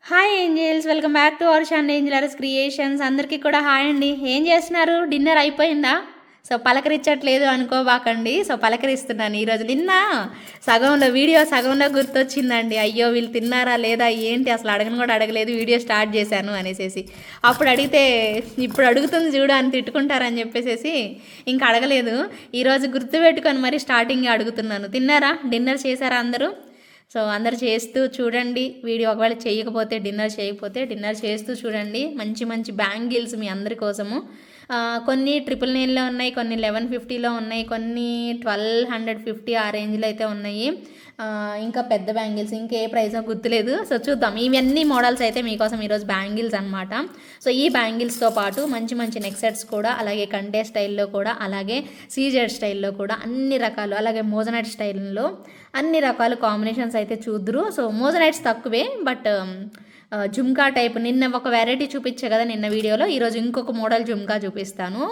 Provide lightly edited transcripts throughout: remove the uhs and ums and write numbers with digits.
Hi angels, welcome back to our channel Angel RS creations. అందరికీ కూడా hi అండి. ఏం చేస్తున్నారు? డిన్నర్ అయిపోయిందా? సో పలకరించట్లేదు అనుకోబాకండి. సో పలకరిస్తున్నాను ఈరోజు. నిన్న సగంలో గుర్తొచ్చిందండి, అయ్యో వీళ్ళు తిన్నారా లేదా ఏంటి అసలు అడగను కూడా అడగలేదు, వీడియో స్టార్ట్ చేశాను అనేసి. అప్పుడు అడిగితే ఇప్పుడు అడుగుతుంది చూడు అని తిట్టుకుంటారని చెప్పేసి ఇంకా అడగలేదు. ఈరోజు గుర్తుపెట్టుకొని మరి స్టార్టింగ్ అడుగుతున్నాను. తిన్నారా? డిన్నర్ చేశారా అందరూ? సో అందరు చేస్తూ చూడండి వీడియో. ఒకవేళ చేయకపోతే డిన్నర్ చేస్తూ చూడండి. మంచి మంచి బ్యాంగిల్స్ మీ అందరి కోసము. కొన్ని 999లో ఉన్నాయి, కొన్ని 1150లో ఉన్నాయి, కొన్ని 1250 ఆ రేంజ్లో అయితే ఉన్నాయి. ఇంకా పెద్ద బ్యాంగిల్స్ ఇంకే ప్రైజో గుర్తులేదు. సో చూద్దాం. ఇవన్నీ మోడల్స్ అయితే మీకోసం ఈరోజు బ్యాంగిల్స్ అనమాట. సో ఈ బ్యాంగిల్స్తో పాటు మంచి మంచి నెక్ సెట్స్ కూడా, అలాగే కంటే స్టైల్లో కూడా, అలాగే సీజెడ్ స్టైల్లో కూడా అన్ని రకాలు, అలాగే మోజనైట్ స్టైల్లో అన్ని రకాల కాంబినేషన్స్ అయితే చూద్దురు. సో మోజనైట్స్ తక్కువే, బట్ జుమ్కా టైప్ నిన్న ఒక వెరైటీ చూపించే కదా నిన్న వీడియోలో, ఈరోజు ఇంకొక మోడల్ జుమ్కా చూపిస్తాను.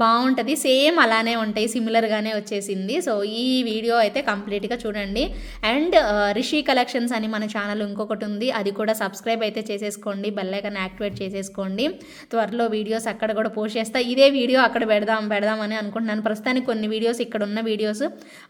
బాగుంటుంది, సేమ్ అలానే ఉంటాయి, సిమిలర్గానే వచ్చేసింది. సో ఈ వీడియో అయితే కంప్లీట్గా చూడండి. అండ్ రిషి కలెక్షన్స్ అని మన ఛానల్ ఇంకొకటి ఉంది, అది కూడా సబ్స్క్రైబ్ అయితే చేసేసుకోండి, బెల్ ఐకాన్ యాక్టివేట్ చేసేసుకోండి. త్వరలో వీడియోస్ అక్కడ కూడా పోస్ట్ చేస్తా. ఇదే వీడియో అక్కడ పెడదామని అనుకుంటున్నాను. ప్రస్తుతానికి కొన్ని వీడియోస్, ఇక్కడ ఉన్న వీడియోస్,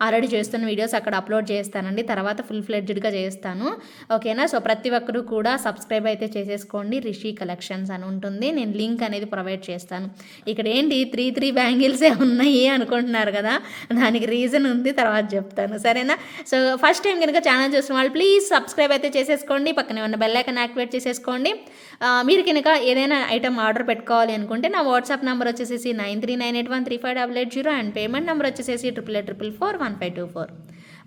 ఆల్రెడీ చేస్తున్న వీడియోస్ అక్కడ అప్లోడ్ చేస్తానండి. తర్వాత ఫుల్ ఫ్లెడ్జ్డ్గా చేస్తాను, ఓకేనా? సో ప్రతి ఒక్కరు కూడా సబ్స్క్రైబ్ అయితే చేసేసుకోండి. రిషి కలెక్షన్స్ అని ఉంటుంది, నేను లింక్ అనేది ప్రొవైడ్ చేస్తాను. ఇక్కడ ఏంటి 3 బ్యాంగిల్సే ఉన్నాయి అనుకుంటున్నారు కదా, దానికి రీజన్ ఉంది, తర్వాత చెప్తాను, సరేనా? సో ఫస్ట్ టైం కనుక ఛానల్ చూసిన వాళ్ళు ప్లీజ్ సబ్స్క్రైబ్ అయితే చేసేసుకోండి, పక్కనే ఉన్న బెల్ ఐకాన్ యాక్టివేట్ చేసేసుకోండి. మీరు కనుక ఏదైనా ఐటమ్ ఆర్డర్ పెట్టుకోవాలి అనుకుంటే నా వాట్సాప్ నెంబర్ వచ్చేసి 9398135880 అండ్ పేమెంట్ నెంబర్ వచ్చేసి 88444524,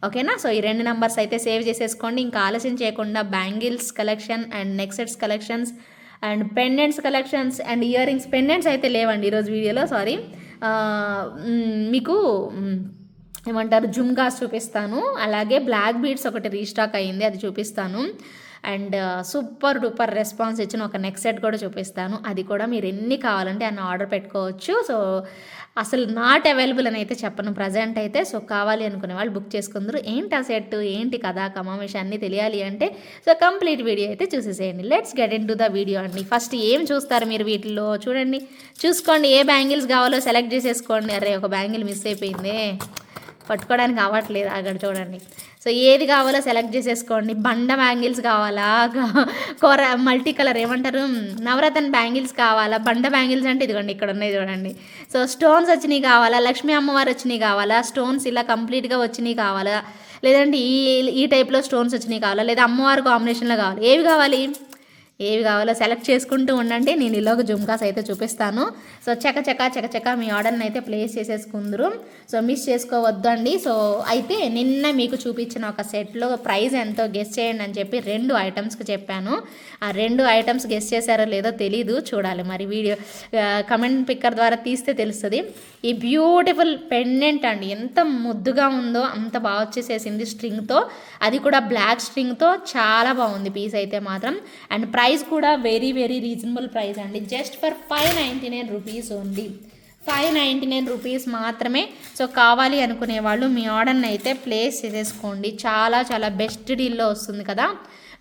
ఓకేనా? సో ఈ 2 నెంబర్స్ అయితే సేవ్ చేసేసుకోండి. ఇంకా ఆలస్యం చేయకుండా bangles collection and neck sets collections and pendants collections and ear rings, pendants అయితే లేవండి ఈరోజు వీడియోలో, సారీ. మీకు ఏమంటారు, జుమ్కాస్ చూపిస్తాను, అలాగే బ్లాక్ బీడ్స్ ఒకటి రీస్టాక్ అయ్యింది, అది చూపిస్తాను. అండ్ సూపర్ డూపర్ రెస్పాన్స్ ఇచ్చిన ఒక నెక్ సెట్ కూడా చూపిస్తాను. అది కూడా మీరు ఎన్ని కావాలంటే అన్ని ఆర్డర్ పెట్టుకోవచ్చు. సో అసలు నాట్ అవైలబుల్ అని అయితే చెప్పను ప్రజెంట్ అయితే. సో కావాలి అనుకునే వాళ్ళు బుక్ చేసుకుందరు. ఏంటి ఆ సెట్, ఏంటి కదా కమామేష్ అన్నీ తెలియాలి అంటే సో కంప్లీట్ వీడియో అయితే చూసేసేయండి. Let's get in to the video అండి. ఫస్ట్ ఏం చూస్తారు మీరు వీటిల్లో చూడండి, చూసుకోండి. ఏ బ్యాంగిల్స్ కావాలో సెలెక్ట్ చేసేసుకోండి. అరే ఒక బ్యాంగిల్ మిస్ అయిపోయింది, పట్టుకోవడానికి అవ్వట్లేదు, అక్కడ చూడండి. సో ఏది కావాలో సెలెక్ట్ చేసేసుకోండి. బండ బ్యాంగిల్స్ కావాలా, మల్టీ కలర్ ఏమంటారు, నవరత్న బ్యాంగిల్స్ కావాలా, బండ బ్యాంగిల్స్ అంటే ఇదిగోండి ఇక్కడ ఉన్నాయి చూడండి. సో స్టోన్స్ వచ్చినాయి కావాలా, లక్ష్మీ అమ్మవారు వచ్చినాయి కావాలా, స్టోన్స్ ఇలా కంప్లీట్గా వచ్చినాయి కావాలా, లేదంటే ఈ టైప్లో స్టోన్స్ వచ్చినాయి కావాలా, లేదా అమ్మవారు కాంబినేషన్లో కావాలి, ఏవి కావాలో సెలెక్ట్ చేసుకుంటూ ఉండండి. నేను ఇలాగ జుమ్కాస్ అయితే చూపిస్తాను. సో చక మీ ఆర్డర్ని అయితే ప్లేస్ చేసేసుకుందరు. సో మిస్ చేసుకోవద్దు అండి. సో అయితే నిన్న మీకు చూపించిన ఒక సెట్లో ప్రైస్ ఎంతో గెస్ చేయండి అని చెప్పి 2 ఐటమ్స్కి చెప్పాను. ఆ 2 ఐటమ్స్ గెస్ చేశారో లేదో తెలీదు, చూడాలి మరి వీడియో కమెంట్ పిక్కర్ ద్వారా తీస్తే తెలుస్తుంది. ఈ బ్యూటిఫుల్ పెండెంట్ అండి, ఎంత ముద్దుగా ఉందో, అంత బాగా వచ్చేసేసింది స్ట్రింగ్తో, అది కూడా బ్లాక్ స్ట్రింగ్తో, చాలా బాగుంది పీస్ అయితే మాత్రం. అండ్ ప్రైస్ కూడా వెరీ వెరీ రీజనబుల్ ప్రైస్ అండి, just for 599 rupees only, 599 rupees మాత్రమే. సో కావాలి అనుకునే వాళ్ళు మీ ఆర్డర్ని అయితే ప్లేస్ చేసేసుకోండి. చాలా చాలా బెస్ట్ డీల్లో వస్తుంది కదా,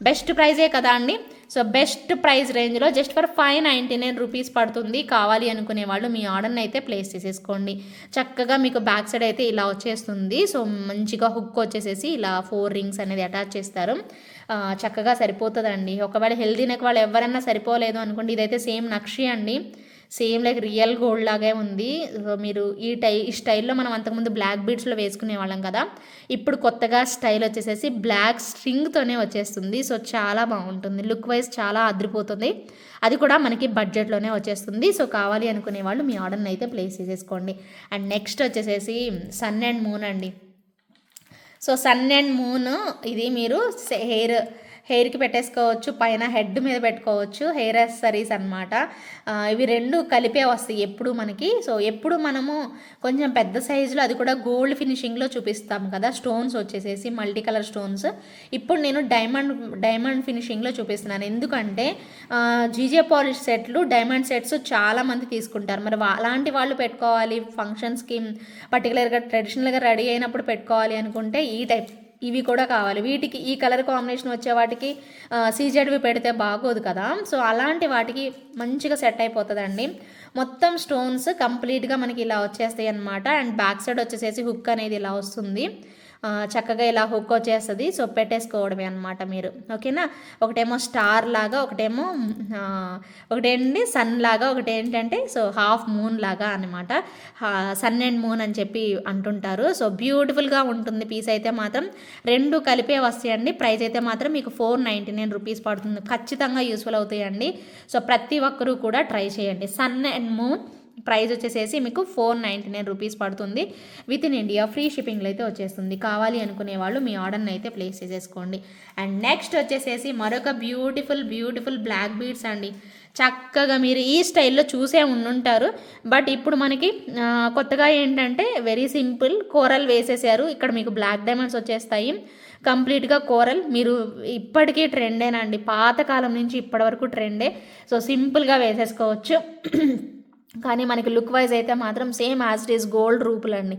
బెస్ట్ ప్రైజే కదా అండి. సో బెస్ట్ ప్రైస్ రేంజ్లో జస్ట్ ఫర్ 599 రూపీస్ పడుతుంది. కావాలి అనుకునే వాళ్ళు మీ ఆర్డర్ని అయితే ప్లేస్ చేసేసుకోండి. చక్కగా మీకు బ్యాక్ సైడ్ అయితే ఇలా వచ్చేస్తుంది. సో మంచిగా హుక్ వచ్చేసేసి ఇలా 4 రింగ్స్ అనేది అటాచ్ చేస్తారు. చక్కగా సరిపోతుందండి. ఒకవేళ హెల్దీ నెక్ వాళ్ళు ఎవరైనా సరిపోలేదు అనుకోండి, ఇదైతే సేమ్ నక్షి అండి, సేమ్ లైక్ రియల్ గోల్డ్ లాగే ఉంది. మీరు ఈ స్టైల్లో మనం అంతకుముందు బ్లాక్ బీడ్స్లో వేసుకునే వాళ్ళం కదా, ఇప్పుడు కొత్తగా స్టైల్ వచ్చేసేసి బ్లాక్ స్ట్రింగ్తోనే వచ్చేస్తుంది. సో చాలా బాగుంటుంది, లుక్ వైజ్ చాలా అదిరిపోతుంది. అది కూడా మనకి బడ్జెట్లోనే వచ్చేస్తుంది. సో కావాలి అనుకునే వాళ్ళు మీ ఆర్డర్ని అయితే ప్లేస్ చేసేసుకోండి. అండ్ నెక్స్ట్ వచ్చేసేసి సన్ అండ్ మూన్ అండి. సో సన్ అండ్ మూన్ ఇది మీరు హెయిర్కి పెట్టేసుకోవచ్చు, పైన హెడ్ మీద పెట్టుకోవచ్చు, హెయిర్ యాక్సెసరీస్ అనమాట. ఇవి 2 కలిపే వస్తాయి ఎప్పుడు మనకి. సో ఎప్పుడు మనము కొంచెం పెద్ద సైజులో, అది కూడా గోల్డ్ ఫినిషింగ్లో చూపిస్తాం కదా, స్టోన్స్ వచ్చేసేసి మల్టీ కలర్ స్టోన్స్. ఇప్పుడు నేను డైమండ్ ఫినిషింగ్లో చూపిస్తున్నాను, ఎందుకంటే జీజే పాలిష్ సెట్లు, డైమండ్ సెట్స్ చాలామంది తీసుకుంటారు. మరి అలాంటి వాళ్ళు పెట్టుకోవాలి, ఫంక్షన్స్కి పర్టికులర్గా ట్రెడిషనల్గా రెడీ అయినప్పుడు పెట్టుకోవాలి అనుకుంటే ఈ టైప్ ఇవి కూడా కావాలి. వీటికి ఈ కలర్ కాంబినేషన్ వచ్చే వాటికి సీజెడ్వి పెడితే బాగోదు కదా. సో అలాంటి వాటికి మంచిగా సెట్ అయిపోతుందండి. మొత్తం స్టోన్స్ కంప్లీట్గా మనకి ఇలా వచ్చేస్తాయి అన్నమాట. అండ్ బ్యాక్ సైడ్ వచ్చేసేసి హుక్ అనేది ఇలా వస్తుంది. చక్కగా ఇలా హుక్ వచ్చేస్తుంది. సో పెట్టేసుకోవడమే అనమాట మీరు. ఓకేనా. ఒకటేమో స్టార్ లాగా, ఒకటేంటి సన్ లాగా, ఒకటి ఏంటంటే సో హాఫ్ మూన్ లాగా అనమాట. సన్ అండ్ మూన్ అని చెప్పి అంటుంటారు. సో బ్యూటిఫుల్గా ఉంటుంది పీస్ అయితే మాత్రం. రెండు కలిపే వస్తాయండి. ప్రైస్ అయితే మాత్రం మీకు 499 రూపీస్ పడుతుంది. ఖచ్చితంగా యూస్ఫుల్ అవుతాయండి. సో ప్రతి ఒక్కరూ కూడా ట్రై చేయండి. సన్ అండ్ మూన్ ప్రైస్ వచ్చేసేసి మీకు 499 రూపీస్ పడుతుంది. విత్ ఇన్ ఇండియా ఫ్రీ షిప్పింగ్లో అయితే వచ్చేస్తుంది. కావాలి అనుకునే వాళ్ళు మీ ఆర్డర్ని అయితే ప్లేస్ చేసేసుకోండి. అండ్ నెక్స్ట్ వచ్చేసేసి మరొక బ్యూటిఫుల్ బ్లాక్ బీడ్స్ అండి. చక్కగా మీరు ఈ స్టైల్లో చూసే ఉండుంటారు. బట్ ఇప్పుడు మనకి కొత్తగా ఏంటంటే వెరీ సింపుల్ కోరల్ వేసేసారు. ఇక్కడ మీకు బ్లాక్ డైమండ్స్ వచ్చేస్తాయి. కంప్లీట్గా కోరల్ మీరు ఇప్పటికీ ట్రెండేనండి. పాతకాలం నుంచి ఇప్పటి వరకు ట్రెండే. సో సింపుల్గా వేసేసుకోవచ్చు. కానీ మనకి లుక్ వైజ్ అయితే మాత్రం same as it is gold రూపులండి.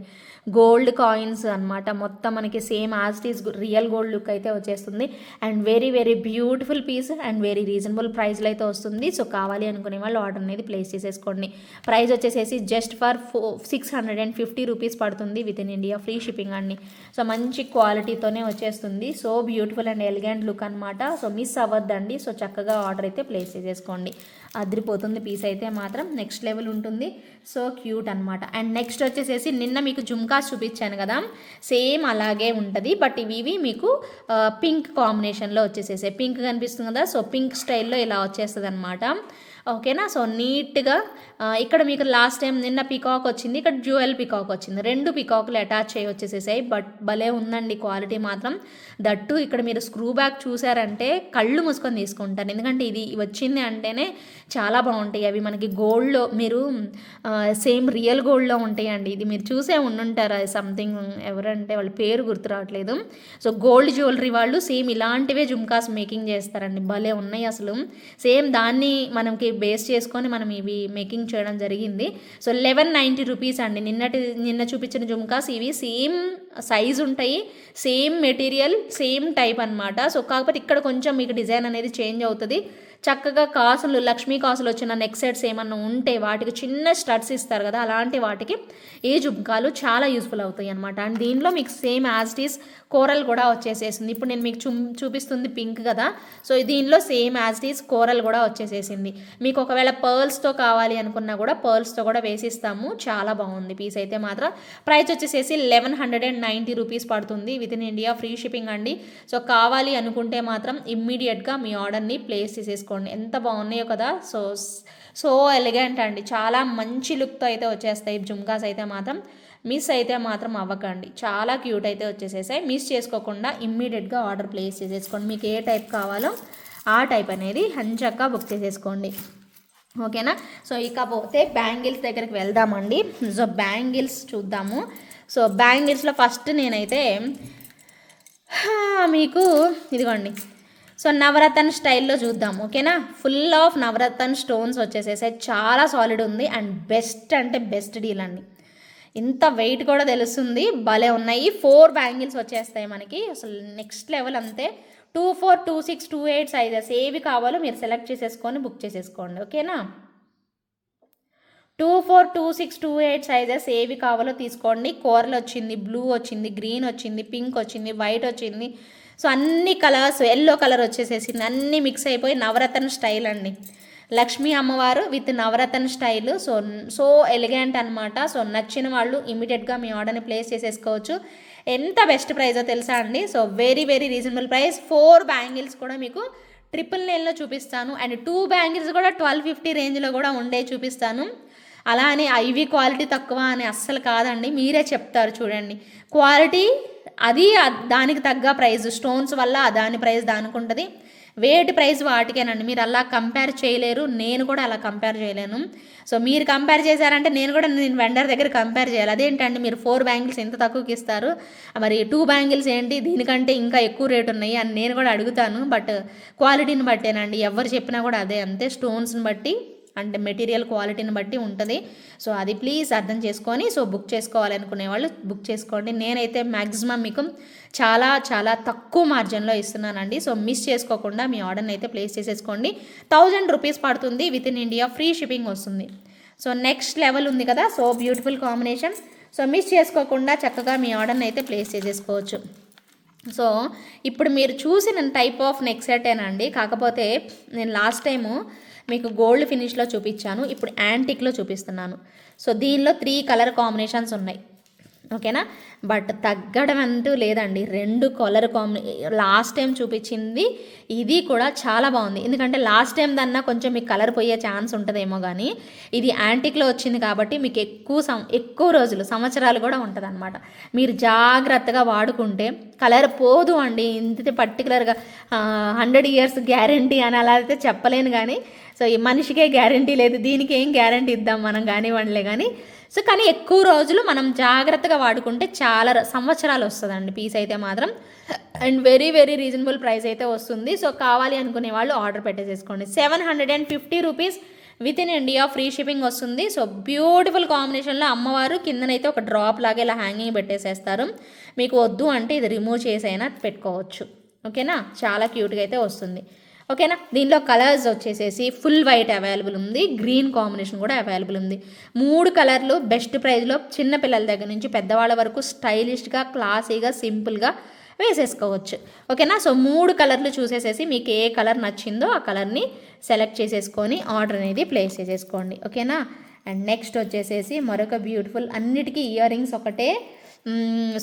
గోల్డ్ కాయిన్స్ అనమాట. మొత్తం మనకి same as it is real gold look అయితే వచ్చేస్తుంది. And very beautiful piece and very reasonable ప్రైస్లో అయితే వస్తుంది. సో కావాలి అనుకునే వాళ్ళు ఆర్డర్ అనేది ప్లేస్ చేసేసుకోండి. ప్రైస్ వచ్చేసేసి జస్ట్ ఫర్ 650 రూపీస్ పడుతుంది. With in India free shipping అండి. సో మంచి క్వాలిటీతోనే వచ్చేస్తుంది. So beautiful and elegant look అనమాట. సో మిస్ అవ్వద్దండి. సో చక్కగా ఆర్డర్ అయితే ప్లేస్ చేసేసుకోండి. అదిరిపోతుంది పీస్ అయితే మాత్రం. నెక్స్ట్ లెవెల్ ఉంటుంది. సో క్యూట్ అనమాట. అండ్ నెక్స్ట్ వచ్చేసేసి నిన్న మీకు జుమ్కాస్ చూపించాను కదా, సేమ్ అలాగే ఉంటుంది. బట్ ఇవి మీకు పింక్ కాంబినేషన్లో వచ్చేసేసి పింక్ కనిపిస్తుంది కదా. సో పింక్ స్టైల్లో ఇలా వచ్చేస్తుంది అనమాట. ఓకేనా. సో నీట్గా ఇక్కడ మీకు లాస్ట్ టైం నిన్న పికాక్ వచ్చింది, ఇక్కడ జ్యువెల్ పికాక్ వచ్చింది. రెండు పికాక్లు అటాచ్ చేయి వచ్చేసేసాయి. బట్ భలే ఉందండి క్వాలిటీ మాత్రం. దట్టు ఇక్కడ మీరు స్క్రూ బ్యాక్ చూసారంటే కళ్ళు మూసుకొని తీసుకుంటారు. ఎందుకంటే ఇది వచ్చింది అంటేనే చాలా బాగుంటాయి. అవి మనకి గోల్డ్లో మీరు సేమ్ రియల్ గోల్డ్లో ఉంటాయండి. ఇది మీరు చూసే ఉండుంటారు. అది సంథింగ్ ఎవరంటే వాళ్ళ పేరు గుర్తు రావట్లేదు. సో గోల్డ్ జ్యువెలరీ వాళ్ళు సేమ్ ఇలాంటివే జుమ్కాస్ మేకింగ్ చేస్తారండి. భలే ఉన్నాయి అసలు. సేమ్ దాన్ని మనకి బేస్ చేసుకొని మనం ఇవి మేకింగ్ చేయడం జరిగింది. సో 1190 రూపీస్ అండి. నిన్న చూపించిన జుమ్కాస్ ఇవి సేమ్ సైజ్ ఉంటాయి, సేమ్ మెటీరియల్, సేమ్ టైప్ అనమాట. సో కాకపోతే ఇక్కడ కొంచెం మీకు డిజైన్ అనేది చేంజ్ అవుతుంది. చక్కగా కాసులు, లక్ష్మీ కాసులు వచ్చిన నెక్ సెట్స్ ఏమన్నా ఉంటే వాటికి చిన్న స్టడ్స్ ఇస్తారు కదా, అలాంటి వాటికి ఈ జుమ్కాలు చాలా యూస్ఫుల్ అవుతాయి అనమాట. అండ్ దీనిలో మీకు same as it is coral కూడా వచ్చేసేసింది. ఇప్పుడు నేను మీకు చూపిస్తుంది పింక్ కదా. సో దీనిలో same as it is coral కూడా వచ్చేసేసింది. మీకు ఒకవేళ పర్ల్స్తో కావాలి అనుకున్నా కూడా పర్ల్స్తో కూడా వేసిస్తాము. చాలా బాగుంది పీస్ అయితే మాత్రం. ప్రైస్ వచ్చేసేసి 1190 రూపీస్ పడుతుంది. With in India free shipping అండి. సో కావాలి అనుకుంటే మాత్రం ఇమ్మీడియట్గా మీ ఆర్డర్ని ప్లేస్ చేసేసుకోండి. ఎంత బాగున్నాయో కదా. సో ఎలిగెంట్ అండి. చాలా మంచి లుక్తో అయితే వచ్చేస్తాయి జుమ్కాస్ అయితే మాత్రం. మిస్ అయితే మాత్రం అవ్వకండి. చాలా క్యూట్ అయితే వచ్చేసేసాయి. మిస్ చేసుకోకుండా ఇమ్మీడియట్గా ఆర్డర్ ప్లేస్ చేసేసుకోండి. మీకు ఏ టైప్ కావాలో ఆ టైప్ అనేది హంచక్కా బుక్ చేసేసుకోండి. ఓకేనా. సో ఇకపోతే బ్యాంగిల్స్ దగ్గరికి వెళ్దామండి. సో బ్యాంగిల్స్ చూద్దాము. సో బ్యాంగిల్స్లో ఫస్ట్ నేనైతే మీకు ఇదిగోండి. సో నవరత్న స్టైల్లో చూద్దాం. ఓకేనా. ఫుల్ ఆఫ్ నవరత్న స్టోన్స్ వచ్చేసేసాయి. చాలా సాలిడ్ ఉంది. అండ్ బెస్ట్ అంటే బెస్ట్ డీల్ అండి. ఇంత వెయిట్ కూడా తెలుస్తుంది. భలే ఉన్నాయి. 4 బ్యాంగిల్స్ వచ్చేస్తాయి మనకి. అసలు నెక్స్ట్ లెవెల్ అంతే. 24, 26, 28 సైజెస్ ఏవి కావాలో మీరు సెలెక్ట్ చేసేసుకొని బుక్ చేసేసుకోండి. ఓకేనా. 24, 26, 28 సైజెస్ ఏవి కావాలో తీసుకోండి. కోరల్ వచ్చింది, బ్లూ వచ్చింది, గ్రీన్ వచ్చింది, పింక్ వచ్చింది, వైట్ వచ్చింది. సో అన్ని కలర్స్, ఎల్లో కలర్ వచ్చేసేసింది. అన్నీ మిక్స్ అయిపోయి నవరత్న స్టైల్ అండి. లక్ష్మీ అమ్మవారు విత్ నవరత్న స్టైల్. సో ఎలిగెంట్ అనమాట. సో నచ్చిన వాళ్ళు ఇమీడియట్గా మీ ఆర్డర్ని ప్లేస్ చేసేసుకోవచ్చు. ఎంత బెస్ట్ ప్రైజో తెలుసా అండి. So very reasonable price. 4 bangles కూడా మీకు 999లో చూపిస్తాను. అండ్ 2 బ్యాంగిల్స్ కూడా 1250 రేంజ్లో కూడా ఉండే చూపిస్తాను. అలా అని ఐవి క్వాలిటీ తక్కువ అని అస్సలు కాదండి. మీరే చెప్తారు చూడండి. క్వాలిటీ అది దానికి తగ్గ ప్రైస్. స్టోన్స్ వల్ల దాని ప్రైస్ దానికి ఉంటుంది. వేటి ప్రైస్ వాటికేనండి. మీరు అలా కంపేర్ చేయలేరు. నేను కూడా అలా కంపేర్ చేయలేను. సో మీరు కంపేర్ చేశారంటే నేను వెండర్ దగ్గర కంపేర్ చేయాలి. అదేంటండి మీరు 4 బ్యాంగిల్స్ ఎంత తక్కువకి ఇస్తారు, మరి 2 బ్యాంగిల్స్ ఏంటి దీనికంటే ఇంకా ఎక్కువ రేటు ఉన్నాయి అని నేను కూడా అడుగుతాను. బట్ క్వాలిటీని బట్టేనండి. ఎవరు చెప్పినా కూడా అదే అంతే. స్టోన్స్ని బట్టి అంటే మెటీరియల్ క్వాలిటీని బట్టి ఉంటుంది. సో అది ప్లీజ్ అర్థం చేసుకొని సో బుక్ చేసుకోవాలనుకునే వాళ్ళు బుక్ చేసుకోండి. నేనైతే మ్యాక్సిమం మీకు చాలా చాలా తక్కువ మార్జిన్లో ఇస్తున్నానండి. సో మిస్ చేసుకోకుండా మీ ఆర్డర్ని అయితే ప్లేస్ చేసేసుకోండి. 1000 రూపీస్ పడుతుంది, with in India free shipping వస్తుంది. సో నెక్స్ట్ లెవెల్ ఉంది కదా, so beautiful combination. So miss చేసుకోకుండా చక్కగా మీ ఆర్డర్ని అయితే ప్లేస్ చేసేసుకోవచ్చు. సో ఇప్పుడు మీరు చూసిన టైప్ ఆఫ్ నెక్ సెటేనండి, కాకపోతే నేను లాస్ట్ టైము మీకు గోల్డ్ ఫినిష్లో చూపించాను, ఇప్పుడు యాంటిక్లో చూపిస్తున్నాను. సో దీనిలో 3 కలర్ కాంబినేషన్స్ ఉన్నాయి, ఓకేనా. బట్ తగ్గడం అంటూ లేదండి, 2 కలర్ లాస్ట్ టైం చూపించింది ఇది కూడా చాలా బాగుంది. ఎందుకంటే లాస్ట్ టైం దన్నా కొంచెం మీకు కలర్ పోయే ఛాన్స్ ఉంటుందేమో, కానీ ఇది యాంటిక్లో వచ్చింది కాబట్టి మీకు ఎక్కువ రోజులు, సంవత్సరాలు కూడా ఉంటుంది అనమాట. మీరు జాగ్రత్తగా వాడుకుంటే కలర్ పోదు అండి. ఇంత పర్టికులర్గా 100 years గ్యారంటీ అని అలా అయితే చెప్పలేను, కానీ సో ఈ మనిషికే గ్యారంటీ లేదు, దీనికి ఏం గ్యారంటీ ఇద్దాం మనం కానివ్వండిలే. కానీ సో కానీ ఎక్కువ రోజులు మనం జాగ్రత్తగా వాడుకుంటే చాలా సంవత్సరాలు వస్తుందండి పీస్ అయితే మాత్రం. And very very reasonable price అయితే వస్తుంది. సో కావాలి అనుకునే వాళ్ళు ఆర్డర్ పెట్టేసేసుకోండి. 750 rupees with in India free shipping వస్తుంది. సో బ్యూటిఫుల్ కాంబినేషన్లో అమ్మవారు కిందనైతే ఒక డ్రాప్ లాగా ఇలా హ్యాంగింగ్ పెట్టేసేస్తారు. మీకు వద్దు అంటే ఇది రిమూవ్ చేసైనా పెట్టుకోవచ్చు, ఓకేనా. చాలా క్యూట్గా అయితే వస్తుంది, ఓకేనా. దీనిలో కలర్స్ వచ్చేసేసి ఫుల్ వైట్ అవైలబుల్ ఉంది, గ్రీన్ కాంబినేషన్ కూడా అవైలబుల్ ఉంది. 3 కలర్లు బెస్ట్ ప్రైస్లో చిన్న పిల్లల దగ్గర నుంచి పెద్దవాళ్ళ వరకు స్టైలిష్గా, క్లాసీగా, సింపుల్గా వేసేసుకోవచ్చు, ఓకేనా. సో 3 కలర్లు చూసేసేసి మీకు ఏ కలర్ నచ్చిందో ఆ కలర్ని సెలెక్ట్ చేసేసుకొని ఆర్డర్ అనేది ప్లేస్ చేసేసుకోండి, ఓకేనా. అండ్ నెక్స్ట్ వచ్చేసేసి మరొక బ్యూటిఫుల్, అన్నిటికీ ఇయర్ రింగ్స్ ఒకటే.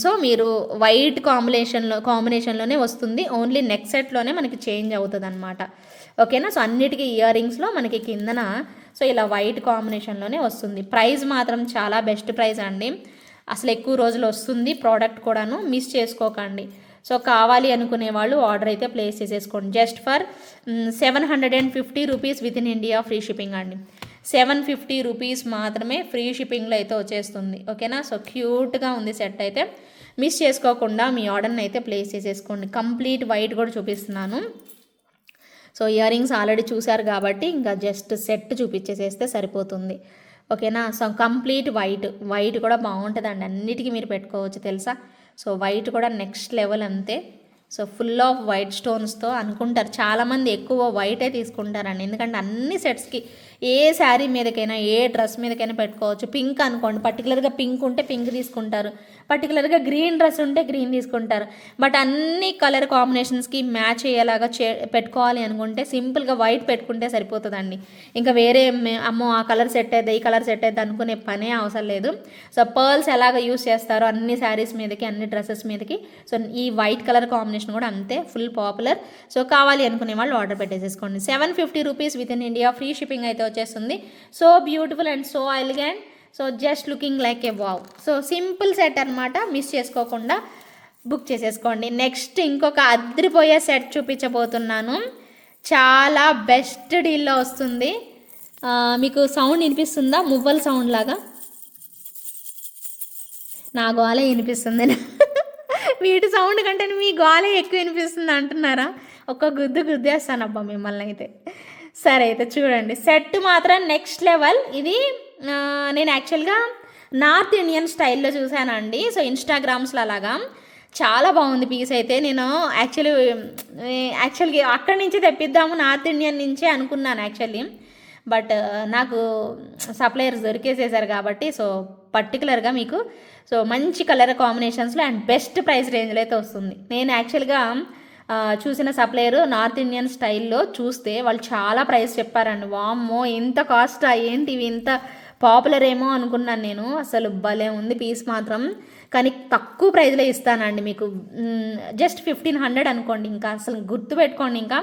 సో మీరు వైట్ కాంబినేషన్లోనే వస్తుంది, ఓన్లీ నెక్ సెట్లోనే మనకి చేంజ్ అవుతుంది అనమాట, ఓకేనా. సో అన్నిటికీ ఇయర్ రింగ్స్లో మనకి కిందన సో ఇలా వైట్ కాంబినేషన్లోనే వస్తుంది. ప్రైస్ మాత్రం చాలా బెస్ట్ ప్రైస్ అండి, అసలు ఎక్కువ రోజులు వస్తుంది ప్రోడక్ట్ కూడాను, మిస్ చేసుకోకండి. సో కావాలి అనుకునే వాళ్ళు ఆర్డర్ అయితే ప్లేస్ చేసేసుకోండి. Just for 750 rupees with in India free shipping అండి. 750 రూపీస్ మాత్రమే ఫ్రీ షిప్పింగ్లో అయితే వచ్చేస్తుంది, ఓకేనా. సో క్యూట్గా ఉంది సెట్ అయితే, మిస్ చేసుకోకుండా మీ ఆర్డర్ని అయితే ప్లేస్ చేసేసుకోండి. కంప్లీట్ వైట్ కూడా చూపిస్తున్నాను. సో ఇయర్ రింగ్స్ ఆల్రెడీ చూశారు కాబట్టి ఇంకా జస్ట్ సెట్ చూపించేసేస్తే సరిపోతుంది, ఓకేనా. సో కంప్లీట్ వైట్ కూడా బాగుంటుందండి, అన్నిటికీ మీరు పెట్టుకోవచ్చు తెలుసా. సో వైట్ కూడా నెక్స్ట్ లెవెల్ అంతే. సో ఫుల్ ఆఫ్ వైట్ స్టోన్స్తో అనుకుంటారు చాలామంది, ఎక్కువ వైటే తీసుకుంటారండి. ఎందుకంటే అన్ని సెట్స్కి ఏ శారీ మీదకైనా ఏ డ్రెస్ మీదకైనా పెట్టుకోవచ్చు. పింక్ అనుకోండి, పర్టికులర్గా పింక్ ఉంటే పింక్ తీసుకుంటారు, పర్టికులర్గా గ్రీన్ డ్రెస్ ఉంటే గ్రీన్ తీసుకుంటారు. బట్ అన్ని కలర్ కాంబినేషన్స్కి మ్యాచ్ అయ్యేలాగా పెట్టుకోవాలి అనుకుంటే సింపుల్గా వైట్ పెట్టుకుంటే సరిపోతుందండి. ఇంకా వేరే అమ్మో ఆ కలర్ సెట్ అయితే ఈ కలర్ సెట్ అయితే అనుకునే పనే అవసరం లేదు. సో పర్ల్స్ ఎలాగ యూస్ చేస్తారో అన్ని శారీస్ మీదకి, అన్ని డ్రెస్సెస్ మీదకి, సో ఈ వైట్ కలర్ కాంబినేషన్ కూడా అంతే ఫుల్ పాపులర్. సో కావాలి అనుకునే వాళ్ళు ఆర్డర్ పెట్టేసేసుకోండి. 750 rupees with in India free shipping అయితే వచ్చేస్తుంది. So beautiful and so elegant, so just looking like a wow. So simple set అనమాట, మిస్ చేసుకోకుండా బుక్ చేసేసుకోండి. నెక్స్ట్ ఇంకొక అదిరిపోయే సెట్ చూపించబోతున్నాను, చాలా బెస్ట్ డీల్లో వస్తుంది. మీకు సౌండ్ వినిపిస్తుందా, మువ్వల సౌండ్ లాగా? నా గోలే వినిపిస్తుంది, వీటి సౌండ్ కంటే మీ గోలే ఎక్కువ వినిపిస్తుంది అంటున్నారా? ఒక్క గుద్దేస్తాను అబ్బా మిమ్మల్ని అయితే. సరే అయితే చూడండి, సెట్ మాత్రం నెక్స్ట్ లెవెల్. ఇది నేను యాక్చువల్గా నార్త్ ఇండియన్ స్టైల్లో చూశానండి. సో ఇన్స్టాగ్రామ్స్లో అలాగా చాలా బాగుంది పీస్ అయితే. నేను యాక్చువల్గా అక్కడి నుంచి తెప్పిద్దాము నార్త్ ఇండియన్ నుంచే అనుకున్నాను యాక్చువల్లీ. బట్ నాకు సప్లయర్స్ దొరికేసేసారు కాబట్టి సో పర్టికులర్గా మీకు సో మంచి కలర్ కాంబినేషన్స్లో అండ్ బెస్ట్ ప్రైస్ రేంజ్లో అయితే వస్తుంది. నేను యాక్చువల్గా చూసిన సప్లయర్ నార్త్ ఇండియన్ స్టైల్లో చూస్తే వాళ్ళు చాలా ప్రైస్ చెప్పారండి. వామ్మో ఇంత కాస్టా ఏంటి, ఇవి ఇంత పాపులర్ ఏమో అనుకున్నాను నేను. అసలు భలే ఉంది పీస్ మాత్రం, కానీ తక్కువ ప్రైస్లో ఇస్తానండి మీకు. జస్ట్ 1500 అనుకోండి, ఇంకా అసలు గుర్తుపెట్టుకోండి ఇంకా.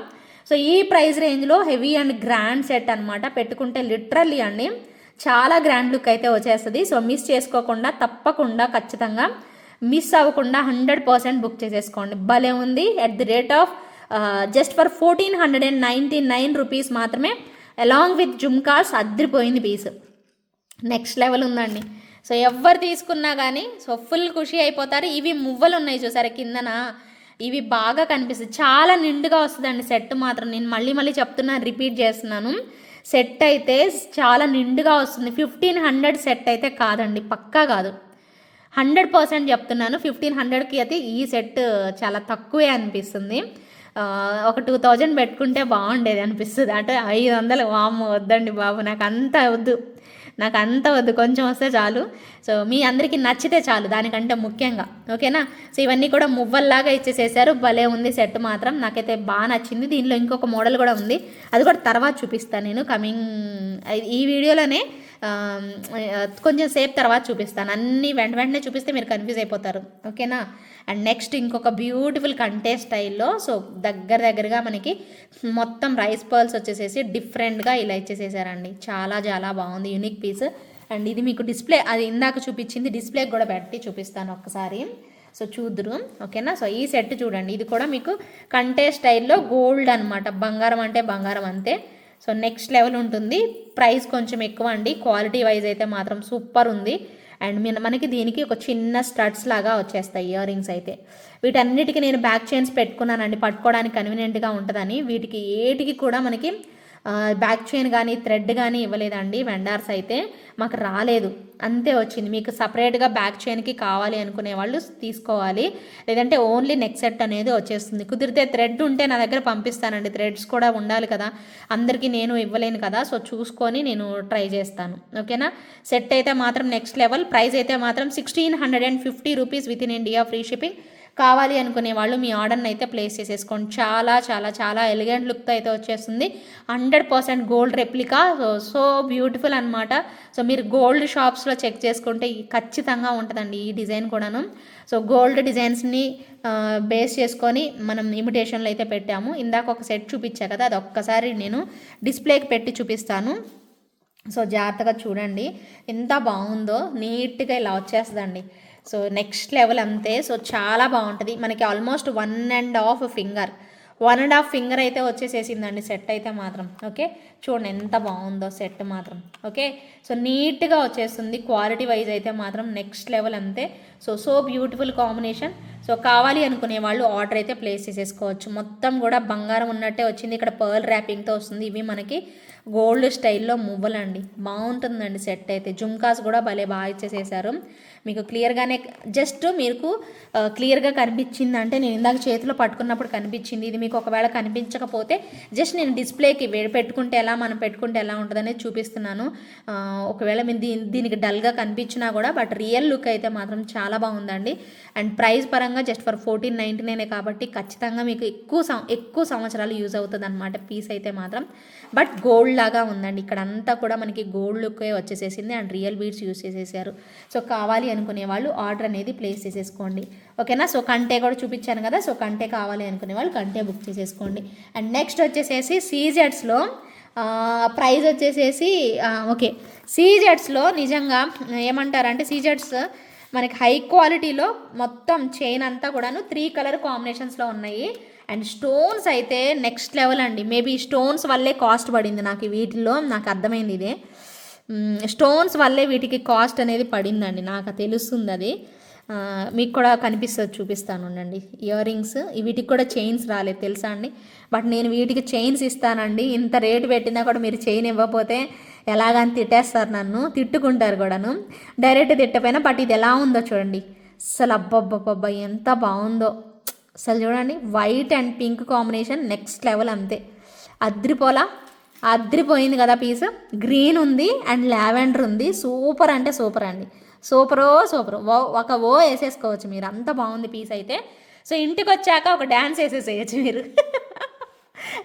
సో ఈ ప్రైస్ రేంజ్లో హెవీ అండ్ గ్రాండ్ సెట్ అనమాట, పెట్టుకుంటే లిటరల్లీ అండి చాలా గ్రాండ్ లుక్ అయితే వచ్చేస్తుంది. సో మిస్ చేసుకోకుండా తప్పకుండా ఖచ్చితంగా మిస్ అవ్వకుండా 100% బుక్ చేసేసుకోండి. భలే ఉంది. At the rate of just for 1499 rupees మాత్రమే, అలాంగ్ విత్ జుమ్కాస్. అద్దరిపోయింది పీస్, నెక్స్ట్ లెవెల్ ఉందండి. సో ఎవరు తీసుకున్నా కానీ సో ఫుల్ ఖుషి అయిపోతారు. ఇవి మువ్వలు ఉన్నాయి చూసారా కిందన, ఇవి బాగా కనిపిస్తుంది, చాలా నిండుగా వస్తుందండి సెట్ మాత్రం. నేను మళ్ళీ చెప్తున్నాను, రిపీట్ చేస్తున్నాను. సెట్ అయితే చాలా నిండుగా వస్తుంది. 1500 సెట్ అయితే కాదండి, పక్కా కాదు. 100% చెప్తున్నాను. 1500కి అయితే ఈ సెట్ చాలా తక్కువే అనిపిస్తుంది. ఒక 2000 పెట్టుకుంటే బాగుండేది అనిపిస్తుంది. అంటే 500 వామ్మో వద్దండి బాబు, నాకు అంత వద్దు, కొంచెం వస్తే చాలు. సో మీ అందరికీ నచ్చితే చాలు, దానికంటే ముఖ్యంగా. ఓకేనా? సో ఇవన్నీ కూడా మువ్వల్లాగా ఇచ్చేసేసారు. భలే ఉంది సెట్ మాత్రం, నాకైతే బాగా నచ్చింది. దీనిలో ఇంకొక మోడల్ కూడా ఉంది, అది కూడా తర్వాత చూపిస్తాను నేను కమింగ్ ఈ వీడియోలోనే. కొంచెం సేపు తర్వాత చూపిస్తాను. అన్నీ వెంటనే చూపిస్తే మీరు కన్ఫ్యూజ్ అయిపోతారు. ఓకేనా? అండ్ నెక్స్ట్ ఇంకొక బ్యూటిఫుల్ కంటే స్టైల్లో, సో దగ్గరగా మనకి మొత్తం రైస్ పర్ల్స్ వచ్చేసేసి డిఫరెంట్గా ఇలా ఇచ్చేసేసారండి. చాలా చాలా బాగుంది, యూనిక్ పీస్. అండ్ ఇది మీకు డిస్ప్లే, అది ఇందాక చూపించింది డిస్ప్లేకి కూడా పెట్టి చూపిస్తాను ఒక్కసారి, సో చూద్దురు. ఓకేనా? సో ఈ సెట్ చూడండి, ఇది కూడా మీకు కంటే స్టైల్లో గోల్డ్ అనమాట. బంగారం అంటే బంగారం అంతే. సో నెక్స్ట్ లెవెల్ ఉంటుంది. ప్రైస్ కొంచెం ఎక్కువ అండి, క్వాలిటీ వైజ్ అయితే మాత్రం సూపర్ ఉంది. అండ్ మనకి దీనికి ఒక చిన్న స్టడ్స్ లాగా వచ్చేస్తాయి ఇయర్ రింగ్స్ అయితే. వీటన్నిటికీ నేను బ్యాక్ చైన్స్ పెట్టుకున్నానండి, పట్టుకోవడానికి కన్వీనియంట్గా ఉంటుందని. వీటికి ఏటికి కూడా మనకి బ్యాక్ చైన్ కానీ థ్రెడ్ కానీ ఇవ్వలేదండి వెండర్స్ అయితే, మాకు రాలేదు, అంతే వచ్చింది. మీకు సపరేట్గా బ్యాక్ చైన్కి కావాలి అనుకునే వాళ్ళు తీసుకోవాలి, లేదంటే ఓన్లీ నెక్ సెట్ అనేది వచ్చేస్తుంది. కుదిరితే థ్రెడ్ ఉంటే నా దగ్గర పంపిస్తానండి, థ్రెడ్స్ కూడా ఉండాలి కదా, అందరికీ నేను ఇవ్వలేను కదా. సో చూసుకొని నేను ట్రై చేస్తాను. ఓకేనా? సెట్ అయితే మాత్రం నెక్స్ట్ లెవెల్. ప్రైస్ అయితే మాత్రం 1650 rupees with in India, free shipping. కావాలి అనుకునే వాళ్ళు మీ ఆర్డర్ని అయితే ప్లేస్ చేసేసుకోండి. చాలా చాలా చాలా ఎలిగెంట్ లుక్తో అయితే వచ్చేస్తుంది. 100% గోల్డ్ రెప్లికా, సో బ్యూటిఫుల్ అనమాట. సో మీరు గోల్డ్ షాప్స్లో చెక్ చేసుకుంటే ఖచ్చితంగా ఉంటుందండి ఈ డిజైన్ కూడాను. సో గోల్డ్ డిజైన్స్ని బేస్ చేసుకొని మనం ఇమిటేషన్లో అయితే పెట్టాము. ఇందాక ఒక సెట్ చూపించా కదా, అది ఒక్కసారి నేను డిస్ప్లేకి పెట్టి చూపిస్తాను. సో జాగ్రత్తగా చూడండి, ఎంత బాగుందో, నీట్గా ఇలా వచ్చేస్తుందండి. సో నెక్స్ట్ లెవెల్ అంతే. సో చాలా బాగుంటుంది. మనకి ఆల్మోస్ట్ 1.5 ఫింగర్ అయితే వచ్చేసేసిందండి సెట్ అయితే మాత్రం. ఓకే, చూడండి ఎంత బాగుందో సెట్ మాత్రం. ఓకే, సో నీట్గా వచ్చేస్తుంది. క్వాలిటీ వైజ్ అయితే మాత్రం నెక్స్ట్ లెవెల్ అంతే. So beautiful combination. సో కావాలి అనుకునే వాళ్ళు ఆర్డర్ అయితే ప్లేస్ చేసేసుకోవచ్చు. మొత్తం కూడా బంగారం ఉన్నట్టే వచ్చింది. ఇక్కడ పర్ల్ ర్యాపింగ్తో వస్తుంది. ఇవి మనకి గోల్డ్ స్టైల్లో మువ్వలండి, బాగుంటుందండి సెట్ అయితే. జుమ్కాస్ కూడా భలే బాగా ఇచ్చేసేసారు. మీకు క్లియర్గానే, జస్ట్ మీకు క్లియర్గా కనిపించిందంటే, నేను ఇందాక చేతిలో పట్టుకున్నప్పుడు కనిపించింది. ఇది మీకు ఒకవేళ కనిపించకపోతే జస్ట్ నేను డిస్ప్లేకి పెట్టుకుంటే ఎలా, మనం పెట్టుకుంటే ఎలా ఉంటుందనేది చూపిస్తున్నాను. ఒకవేళ మీరు దీనికి డల్గా కనిపించినా కూడా, బట్ రియల్ లుక్ అయితే మాత్రం చాలా బాగుందండి. అండ్ ప్రైస్ పరంగా జస్ట్ ఫర్ 1499 కాబట్టి ఖచ్చితంగా మీకు ఎక్కువ సంవత్సరాలు యూజ్ అవుతుంది అనమాట పీస్ అయితే మాత్రం. బట్ గోల్డ్ లాగా ఉందండి, ఇక్కడ అంతా కూడా మనకి గోల్డ్ లుక్ వచ్చేసేసింది. అండ్ రియల్ బీడ్స్ యూజ్ చేసేసారు. సో కావాలి అనుకునే వాళ్ళు ఆర్డర్ అనేది ప్లేస్ చేసేసుకోండి. ఓకేనా? సో కంటే కూడా చూపించాను కదా, సో కంటే కావాలి అనుకునే వాళ్ళు కంటే బుక్ చేసేసుకోండి. అండ్ నెక్స్ట్ వచ్చేసేసి సీజెడ్స్లో ప్రైస్ వచ్చేసేసి ఓకే, సీజెడ్స్లో నిజంగా ఏమంటారంటే, సీజెడ్స్ మనకి హై క్వాలిటీలో మొత్తం చైన్ అంతా కూడాను 3 కలర్ కాంబినేషన్స్లో ఉన్నాయి. అండ్ స్టోన్స్ అయితే నెక్స్ట్ లెవెల్ అండి. మేబీ స్టోన్స్ వల్లే కాస్ట్ పడింది నాకు వీటిల్లో, నాకు అర్థమైంది ఇదే. స్టోన్స్ వల్లే వీటికి కాస్ట్ అనేది పడిందండి, నాకు తెలుస్తుంది అది. మీకు కూడా కనిపిస్తుంది, చూపిస్తాను ఉండండి. ఇయర్ రింగ్స్, వీటికి కూడా చైన్స్ రాలేదు తెలుసా అండి. బట్ నేను వీటికి చైన్స్ ఇస్తానండి. ఇంత రేటు పెట్టినా కూడా మీరు చైన్ ఇవ్వకపోతే ఎలాగని తిట్టేస్తారు, నన్ను తిట్టుకుంటారు కూడాను. డైరెక్ట్ తిట్టపోయినా. బట్ ఇది ఎలా ఉందో చూడండి, అసలు అబ్బబ్బబ్బబ్బా ఎంత బాగుందో అసలు. చూడండి, white and pink combination next level అంతే. అద్రిపోయింది కదా పీస్. గ్రీన్ ఉంది అండ్ లావెండర్ ఉంది. సూపర్ అంటే సూపర్ అండి, సూపర్. ఒక వేసేసుకోవచ్చు మీరు, అంత బాగుంది పీస్ అయితే. సో ఇంటికి వచ్చాక ఒక డ్యాన్స్ వేసేసేయచ్చు మీరు.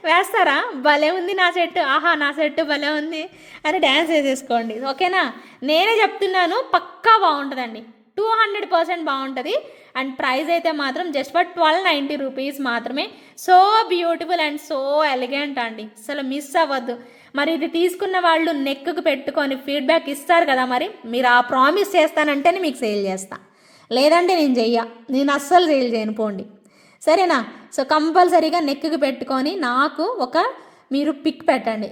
వేస్తారా? భలే ఉంది నా సెట్, ఆహా నా సెట్ భలే ఉంది అని డ్యాన్స్ వేసేసుకోండి. ఓకేనా? నేనే చెప్తున్నాను, పక్కా బాగుంటుందండి, 200% బాగుంటుంది. అండ్ ప్రైస్ అయితే మాత్రం జస్ట్ ఫర్ 1290 రూపీస్ మాత్రమే. So beautiful and so elegant అండి, అసలు మిస్ అవ్వద్దు. మరి ఇది తీసుకున్న వాళ్ళు నెక్కు పెట్టుకొని ఫీడ్బ్యాక్ ఇస్తారు కదా, మరి మీరు ఆ ప్రామిస్ చేస్తానంటేనే మీకు సేల్ చేస్తా, లేదంటే నేను అస్సలు సేల్ చేయను, పోండి. సరేనా? సో కంపల్సరీగా నెక్కు పెట్టుకొని నాకు మీరు పిక్ పెట్టండి,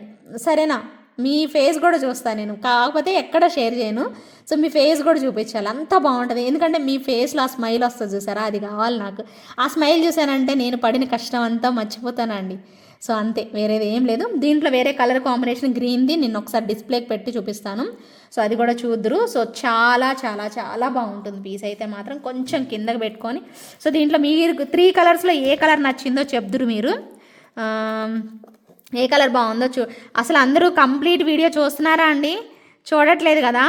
సరేనా? మీ ఫేస్ కూడా చూస్తాను నేను, కాకపోతే ఎక్కడ షేర్ చేయను. సో మీ ఫేస్ కూడా చూపించాలి, అంత బాగుంటుంది. ఎందుకంటే మీ ఫేస్లో ఆ స్మైల్ వస్తుంది చూసారా, అది కావాలి నాకు. ఆ స్మైల్ చూసానంటే నేను పడిన కష్టం అంతా మర్చిపోతానండి. సో అంతే, వేరేది ఏం లేదు. దీంట్లో వేరే కలర్ కాంబినేషన్ గ్రీన్ది నిన్న ఒకసారి డిస్ప్లేకి పెట్టి చూపిస్తాను. సో అది కూడా చూద్దరు. సో చాలా చాలా చాలా బాగుంటుంది పీస్ అయితే మాత్రం. కొంచెం కిందకి పెట్టుకొని, సో దీంట్లో మీరు 3 కలర్స్లో ఏ కలర్ నచ్చిందో చెప్దురు మీరు. ఏ కలర్ బాగుందో అసలు అందరూ కంప్లీట్ వీడియో చూస్తున్నారా అండి? చూడట్లేదు కదా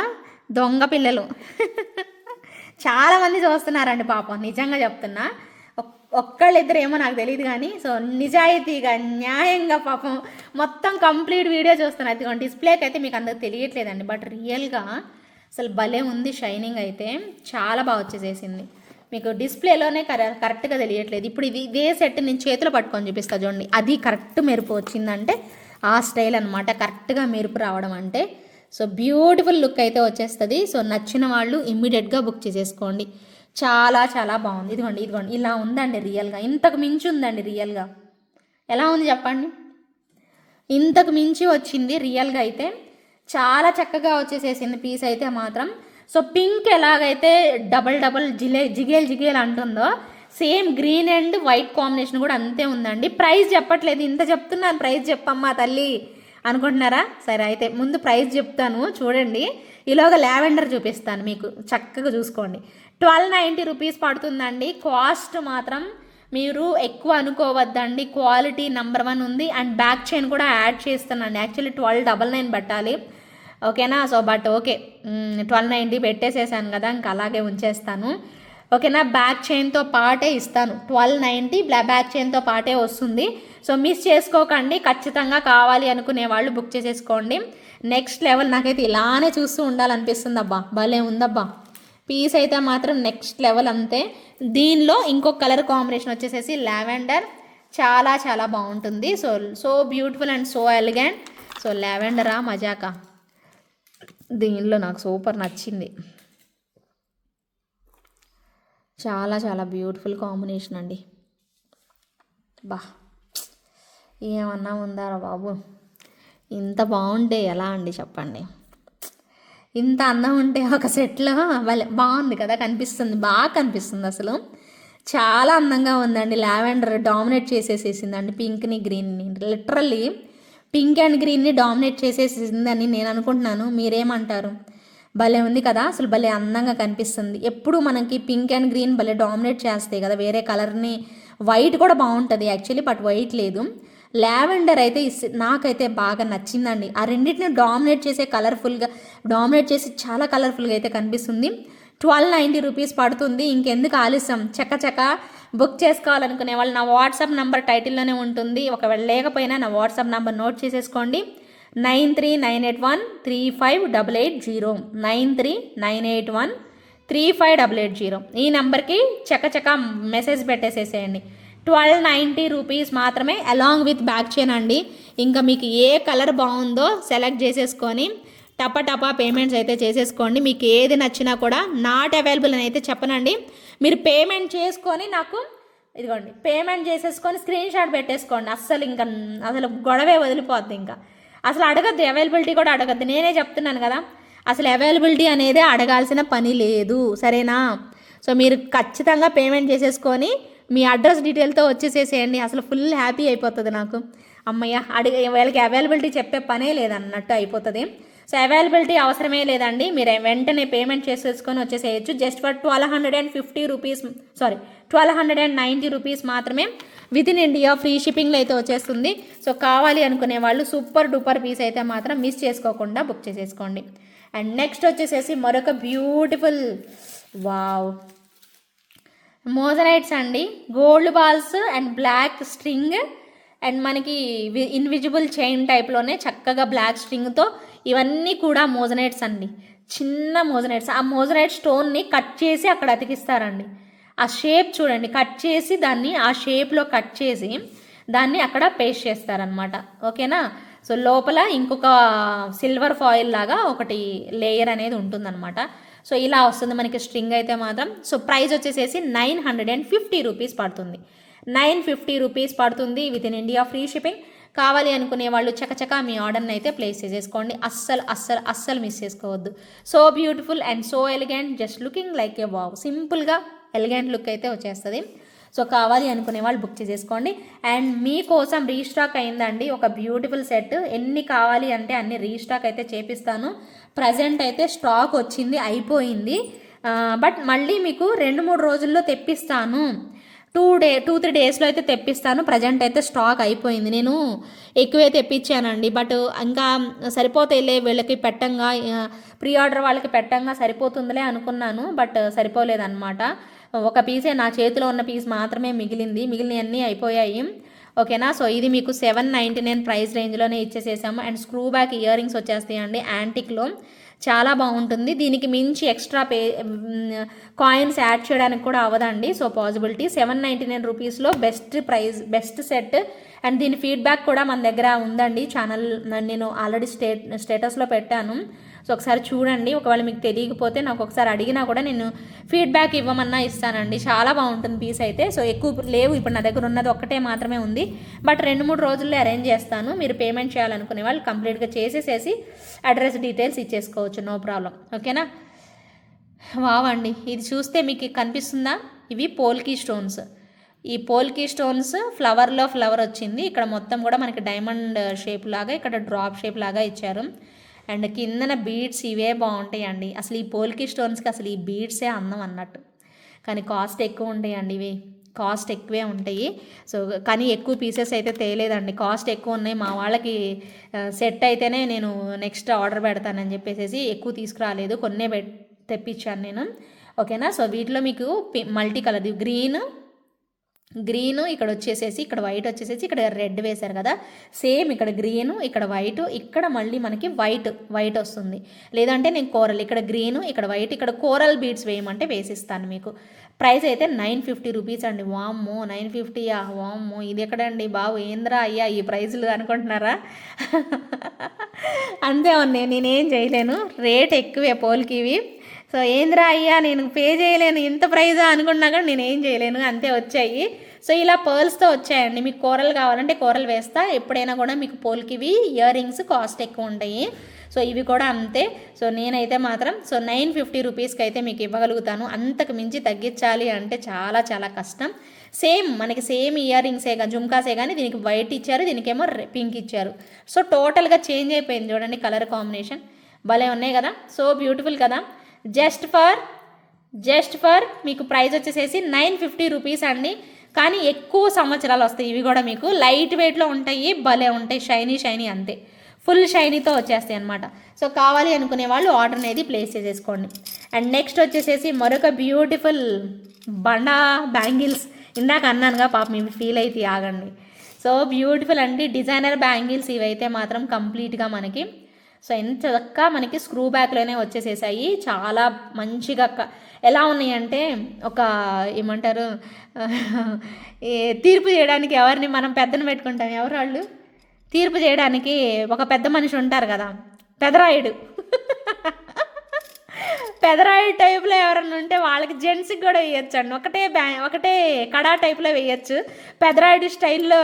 దొంగ పిల్లలు. చాలామంది చూస్తున్నారండి పాపం, నిజంగా చెప్తున్నా. ఒక్కళ్ళిద్దరు ఏమో నాకు తెలియదు కానీ, సో నిజాయితీగా న్యాయంగా పాపం మొత్తం కంప్లీట్ వీడియో చూస్తున్నారు. అది డిస్ప్లేకి అయితే మీకు అందరికి తెలియట్లేదండి, బట్ రియల్గా అసలు భలే ఉంది. షైనింగ్ అయితే చాలా బాగా వచ్చేసేసింది. మీకు డిస్ప్లేలోనే కరెక్ట్గా తెలియట్లేదు. ఇప్పుడు ఇదే సెట్ నేను చేతిలో పట్టుకొని చూపిస్తా చూడండి. అది కరెక్ట్ మెరుపు వచ్చిందంటే ఆ స్టైల్ అనమాట, కరెక్ట్గా మెరుపు రావడం అంటే. సో బ్యూటిఫుల్ లుక్ అయితే వచ్చేస్తుంది. సో నచ్చిన వాళ్ళు ఇమ్మీడియట్గా బుక్ చేసేసుకోండి. చాలా చాలా బాగుంది. ఇదిగోండి ఇలా ఉందండి రియల్గా. ఇంతకు మించి ఉందండి రియల్గా. ఎలా ఉంది చెప్పండి? ఇంతకు మించి వచ్చింది రియల్గా అయితే. చాలా చక్కగా వచ్చేసేసింది పీస్ అయితే మాత్రం. సో పింక్ ఎలాగైతే డబల్ జిగేల్ అంటుందో, same green and white combination కూడా అంతే ఉందండి. ప్రైస్ చెప్పట్లేదు, ఇంత చెప్తున్నాను ప్రైస్ చెప్పమ్మా తల్లి అనుకుంటున్నారా? సరే అయితే ముందు ప్రైస్ చెప్తాను చూడండి. ఈలోగా లావెండర్ చూపిస్తాను మీకు, చక్కగా చూసుకోండి. 1290 రూపీస్ పడుతుందండి. కాస్ట్ మాత్రం మీరు ఎక్కువ అనుకోవద్దండి, క్వాలిటీ నెంబర్ 1 ఉంది. అండ్ బ్యాక్ చైన్ కూడా యాడ్ చేస్తానండి. యాక్చువల్లీ 1299 పెట్టాలి, ఓకేనా? సో బట్ ఓకే, 1290 పెట్టేసేసాను కదా, ఇంకా అలాగే ఉంచేస్తాను, ఓకేనా? బ్యాక్ చైన్తో పాటే ఇస్తాను. 1290 బ్యాక్ చైన్తో పాటే వస్తుంది. సో మిస్ చేసుకోకండి, ఖచ్చితంగా కావాలి అనుకునే వాళ్ళు బుక్ చేసేసుకోండి. Next level. నాకైతే ఇలానే చూస్తూ ఉండాలనిపిస్తుంది అబ్బా, భలే ఉందబ్బా పీస్ అయితే మాత్రం నెక్స్ట్ లెవెల్ అంతే. దీనిలో ఇంకొక కలర్ కాంబినేషన్ వచ్చేసేసి లావెండర్, చాలా చాలా బాగుంటుంది. So beautiful and so elegant. So లావెండరా మజాకా, దీనిలో నాకు సూపర్ నచ్చింది. చాలా చాలా బ్యూటిఫుల్ కాంబినేషన్ అండి. బా ఏమన్నా ఉందారా బాబు, ఇంత బాగుంటే ఎలా అండి చెప్పండి? ఇంత అందం ఉంటే ఒక సెట్లో బాగుంది కదా, కనిపిస్తుంది, బాగా కనిపిస్తుంది. అసలు చాలా అందంగా ఉందండి. లావెండర్ డామినేట్ చేసేసేసిందండి పింక్ని గ్రీన్ని. లిటరల్లీ పింక్ అండ్ గ్రీన్ని డామినేట్ చేసేసిందని నేను అనుకుంటున్నాను. మీరేమంటారు? భలే ఉంది కదా, అసలు భలే అందంగా కనిపిస్తుంది. ఎప్పుడు మనకి పింక్ అండ్ గ్రీన్ భలే డామినేట్ చేస్తాయి కదా వేరే కలర్ని. వైట్ కూడా బాగుంటుంది యాక్చువల్లీ, బట్ వైట్ లేదు. లావెండర్ అయితే నాకైతే బాగా నచ్చిందండి. ఆ రెండింటిని డామినేట్ చేసే కలర్ఫుల్గా డామినేట్ చేసి చాలా కలర్ఫుల్గా అయితే కనిపిస్తుంది. 1290 రూపీస్ పడుతుంది. ఇంకెందుకు ఆలస్యం, చక్క బుక్ చేసుకోవాలనుకునే వాళ్ళు నా వాట్సాప్ నెంబర్ టైటిల్లోనే ఉంటుంది. ఒకవేళ లేకపోయినా నా వాట్సాప్ నెంబర్ నోట్ చేసేసుకోండి. 9398135880 9398135880. ఈ నెంబర్కి చక్క మెసేజ్ పెట్టేసేసేయండి. 1290 రూపీస్ మాత్రమే, అలాంగ్ విత్ బ్యాక్ చైన్ అండి. ఇంకా మీకు ఏ కలర్ బాగుందో సెలెక్ట్ చేసేసుకొని టపా పేమెంట్స్ అయితే చేసేసుకోండి. మీకు ఏది నచ్చినా కూడా నాట్ అవైలబుల్ అని అయితే చెప్పనండి. మీరు పేమెంట్ చేసుకొని నాకు ఇదిగోండి, పేమెంట్ చేసేసుకొని స్క్రీన్ షాట్ పెట్టేసుకోండి. అసలు గొడవే వదిలిపోద్ది. ఇంకా అసలు అడగద్దు, అవైలబిలిటీ కూడా అడగద్దు. నేనే చెప్తున్నాను కదా, అసలు అవైలబిలిటీ అనేది అడగాల్సిన పని లేదు, సరేనా? సో మీరు ఖచ్చితంగా పేమెంట్ చేసేసుకొని మీ అడ్రస్ డీటెయిల్తో వచ్చేసేసేయండి. అసలు ఫుల్ హ్యాపీ అయిపోతుంది నాకు. అమ్మయ్య, వాళ్ళకి అవైలబిలిటీ చెప్పే పనే లేదన్నట్టు అయిపోతుంది. సో అవైలబిలిటీ అవసరమే లేదండి, మీరు వెంటనే పేమెంట్ చేసేసుకొని వచ్చేసేయచ్చు. జస్ట్ ఫర్ 1290 రూపీస్ మాత్రమే. విత్ ఇన్ ఇండియా ఫ్రీ షిప్పింగ్లో అయితే వచ్చేస్తుంది. సో కావాలి అనుకునే వాళ్ళు సూపర్ డూపర్ పీస్ అయితే మాత్రం మిస్ చేసుకోకుండా బుక్ చేసేసుకోండి. అండ్ నెక్స్ట్ వచ్చేసేసి మరొక బ్యూటిఫుల్ వావ్ మోజనైట్స్ అండి. Gold balls and black string and మనకి ఇన్విజిబుల్ చైన్ టైప్లోనే చక్కగా బ్లాక్ స్ట్రింగ్తో ఇవన్నీ కూడా మోజనైట్స్ అండి. చిన్న మోజనైట్స్. ఆ మోజనైట్ స్టోన్ని కట్ చేసి అక్కడ అతికిస్తారండి. ఆ షేప్ చూడండి, కట్ చేసి దాన్ని ఆ షేప్లో కట్ చేసి దాన్ని అక్కడ పేస్ట్ చేస్తారనమాట, ఓకేనా? సో లోపల ఇంకొక సిల్వర్ ఫాయిల్ లాగా ఒకటి లేయర్ అనేది ఉంటుందన్నమాట. సో ఇలా వస్తుంది మనకి స్ట్రింగ్ అయితే మాత్రం. సో ప్రైస్ వచ్చేసేసి 950 రూపీస్ పడుతుంది. 950 రూపీస్ పడుతుంది with in India free shipping. కావాలి అనుకునే వాళ్ళు చకచకా మీ ఆర్డర్ని అయితే ప్లేస్ చేసేసుకోండి. అస్సలు మిస్ చేసుకోవద్దు. So beautiful and so elegant, just looking like a wow. సింపుల్గా ఎలిగెంట్ లుక్ అయితే వచ్చేస్తుంది. సో కావాలి అనుకునే వాళ్ళు బుక్ చేసేసుకోండి. అండ్ మీకోసం రీస్టాక్ అయిందండి ఒక బ్యూటిఫుల్ సెట్. ఎన్ని కావాలి అంటే అన్ని రీస్టాక్ అయితే చేపిస్తాను. ప్రజెంట్ అయితే స్టాక్ వచ్చింది, అయిపోయింది. బట్ మళ్ళీ మీకు 2-3 రోజుల్లో తెప్పిస్తాను. 2-3 డేస్లో అయితే తెప్పిస్తాను. ప్రజెంట్ అయితే స్టాక్ అయిపోయింది. నేను ఎక్కువే తెప్పించానండి, బట్ ఇంకా సరిపోతాయిలే వీళ్ళకి పెట్టంగా, ప్రీ ఆర్డర్ వాళ్ళకి పెట్టంగా సరిపోతుందిలే అనుకున్నాను, బట్ సరిపోలేదన్నమాట. ఒక పీసే, నా చేతిలో ఉన్న పీస్ మాత్రమే మిగిలినవన్నీ అయిపోయాయి. ఓకేనా. సో ఇది మీకు 799 ప్రైస్ రేంజ్లోనే ఇచ్చేసేసాము. And screw back ear rings వచ్చేస్తాయండి యాంటిక్లో, చాలా బాగుంటుంది. దీనికి మించి ఎక్స్ట్రా కాయిన్స్ యాడ్ చేయడానికి కూడా అవ్వదండి. సో పాసిబిలిటీ 799 రూపీస్లో best price, best set. And దీని ఫీడ్బ్యాక్ కూడా మన దగ్గర ఉందండి. ఛానల్ నేను ఆల్రెడీ స్టేటస్లో పెట్టాను. సో ఒకసారి చూడండి. ఒకవేళ మీకు తెలియకపోతే నాకు ఒకసారి అడిగినా కూడా నేను ఫీడ్బ్యాక్ ఇవ్వమన్నా ఇస్తానండి. చాలా బాగుంటుంది పీస్ అయితే. సో ఎక్కువ లేవు, ఇప్పుడు నా దగ్గర ఉన్నది ఒక్కటే మాత్రమే ఉంది, బట్ 2-3 రోజుల్లో అరేంజ్ చేస్తాను. మీరు పేమెంట్ చేయాలనుకునే వాళ్ళు కంప్లీట్గా చేసేసేసి అడ్రస్ డీటెయిల్స్ ఇచ్చేసుకోవచ్చు, నో ప్రాబ్లం. ఓకేనా. వావండి, ఇది చూస్తే మీకు కనిపిస్తుందా? ఇవి పోల్కీ స్టోన్స్. ఈ పోల్కీ స్టోన్స్ ఫ్లవర్లో ఫ్లవర్ వచ్చింది. ఇక్కడ మొత్తం కూడా మనకి డైమండ్ షేప్ లాగా, ఇక్కడ డ్రాప్ షేప్ లాగా ఇచ్చారు. అండ్ కిందన బీడ్స్ ఇవే బాగుంటాయండి. అసలు ఈ పోల్కీ స్టోన్స్కి అసలు ఈ బీడ్సే అందం అన్నట్టు. కానీ కాస్ట్ ఎక్కువ ఉంటాయండి, ఇవి కాస్ట్ ఎక్కువే ఉంటాయి. సో కానీ ఎక్కువ పీసెస్ అయితే తేలేదండి, కాస్ట్ ఎక్కువ ఉన్నాయి. మా వాళ్ళకి సెట్ అయితేనే నేను నెక్స్ట్ ఆర్డర్ పెడతానని చెప్పేసి ఎక్కువ తీసుకురాలేదు, కొన్నే తెప్పించాను నేను. ఓకేనా. సో వీటిలో మీకు మల్టీ కలర్, గ్రీను ఇక్కడ వచ్చేసేసి, ఇక్కడ వైట్ వచ్చేసేసి, ఇక్కడ రెడ్ వేశారు కదా, సేమ్ ఇక్కడ గ్రీను, ఇక్కడ వైట్, ఇక్కడ మళ్ళీ మనకి వైట్ వస్తుంది. లేదంటే నేను కోరల్, ఇక్కడ గ్రీను, ఇక్కడ వైట్, ఇక్కడ కోరల్ బీడ్స్ వేయమంటే వేసిస్తాను మీకు. ప్రైస్ అయితే 950 రూపీస్ అండి. వామ్మో 950యా, వామ్మో ఇది ఎక్కడండి బాబు, ఏంద్రా అయ్యా ఈ ప్రైజులు అనుకుంటున్నారా? అంతే ఉన్నాయి, నేనేం చేయలేను, రేట్ ఎక్కువే పోల్కివి. సో ఏంద్రా అయ్యా నేను పే చేయలేను ఇంత ప్రైజా అనుకున్నా కానీ నేను ఏం చేయలేను, అంతే వచ్చాయి. సో ఇలా పర్ల్స్తో వచ్చాయండి. మీకు కూరలు కావాలంటే కూరలు వేస్తా. ఎప్పుడైనా కూడా మీకు పోల్కివి ఇయర్ రింగ్స్ కాస్ట్ ఎక్కువ ఉంటాయి. సో ఇవి కూడా అంతే. సో నేనైతే మాత్రం 950 రూపీస్కి అయితే మీకు ఇవ్వగలుగుతాను. అంతకు మించి తగ్గించాలి అంటే చాలా చాలా కష్టం. మనకి సేమ్ ఇయర్ రింగ్సే జుమ్కాసే కానీ దీనికి వైట్ ఇచ్చారు, దీనికేమో పింక్ ఇచ్చారు. సో టోటల్గా చేంజ్ అయిపోయింది చూడండి, కలర్ కాంబినేషన్ భలే ఉన్నాయి కదా. సో బ్యూటిఫుల్ కదా. జస్ట్ ఫర్ మీకు ప్రైస్ వచ్చేసేసి 950 రూపీస్ అండి. కానీ ఎక్కువ సంవత్సరాలు వస్తాయి. ఇవి కూడా మీకు లైట్ వెయిట్లో ఉంటాయి, భలే ఉంటాయి, షైనీ అంతే, ఫుల్ షైనీతో వచ్చేస్తాయి అనమాట. సో కావాలి అనుకునే వాళ్ళు ఆర్డర్ అనేది ప్లేస్ చేసేసుకోండి. అండ్ నెక్స్ట్ వచ్చేసేసి మరొక బ్యూటిఫుల్ బండా బ్యాంగిల్స్. ఇందాక అన్నానుగా పాపం ఇవి ఫీల్ అయితే ఆగండి. సో బ్యూటిఫుల్ అండి, డిజైనర్ బ్యాంగిల్స్ ఇవైతే మాత్రం కంప్లీట్గా మనకి. సో ఎంత చక్కగా మనకి స్క్రూ బ్యాక్లోనే వచ్చేసేసాయి. చాలా మంచిగా ఎలా ఉన్నాయంటే ఒక ఏమంటారు, తీర్పు చేయడానికి ఎవరిని మనం పెద్దను పెట్టుకుంటాం, ఎవరు వాళ్ళు తీర్పు చేయడానికి ఒక పెద్ద మనిషి ఉంటారు కదా, పెదరాయుడు. పెదరాయుడు టైప్లో ఎవరన్నా ఉంటే వాళ్ళకి జెంట్స్కి కూడా వేయచ్చు అండి. ఒకటే కడా టైప్లో వేయచ్చు, పెదరాయుడు స్టైల్లో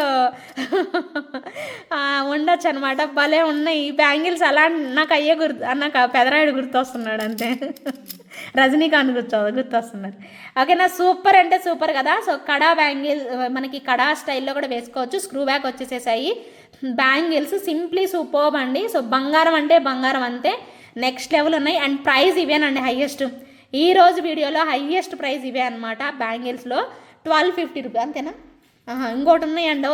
ఉండొచ్చు అనమాట. భలే ఉన్నాయి బ్యాంగిల్స్. అలా నాకు పెదరాయుడు గుర్తొస్తున్నాడు అంతే, రజనీకాంత్ గుర్తొస్తున్నారు. ఓకేనా. సూపర్ అంటే సూపర్ కదా. సో కడా బ్యాంగిల్ మనకి కడా స్టైల్లో కూడా వేసుకోవచ్చు. స్క్రూ బ్యాక్ వచ్చేసేసాయి బ్యాంగిల్స్, సింప్లీ సూపర్బ్ అండి. సో బంగారం అంటే బంగారం అంతే, నెక్స్ట్ లెవెల్ ఉన్నాయి. అండ్ ప్రైస్ ఇవేనండి హైయెస్ట్, ఈరోజు వీడియోలో హైయెస్ట్ ప్రైస్ ఇవే అనమాట. బ్యాంగిల్స్లో 1250 రూపీస్ అంతేనా? ఇంకోటి ఉన్నాయండి,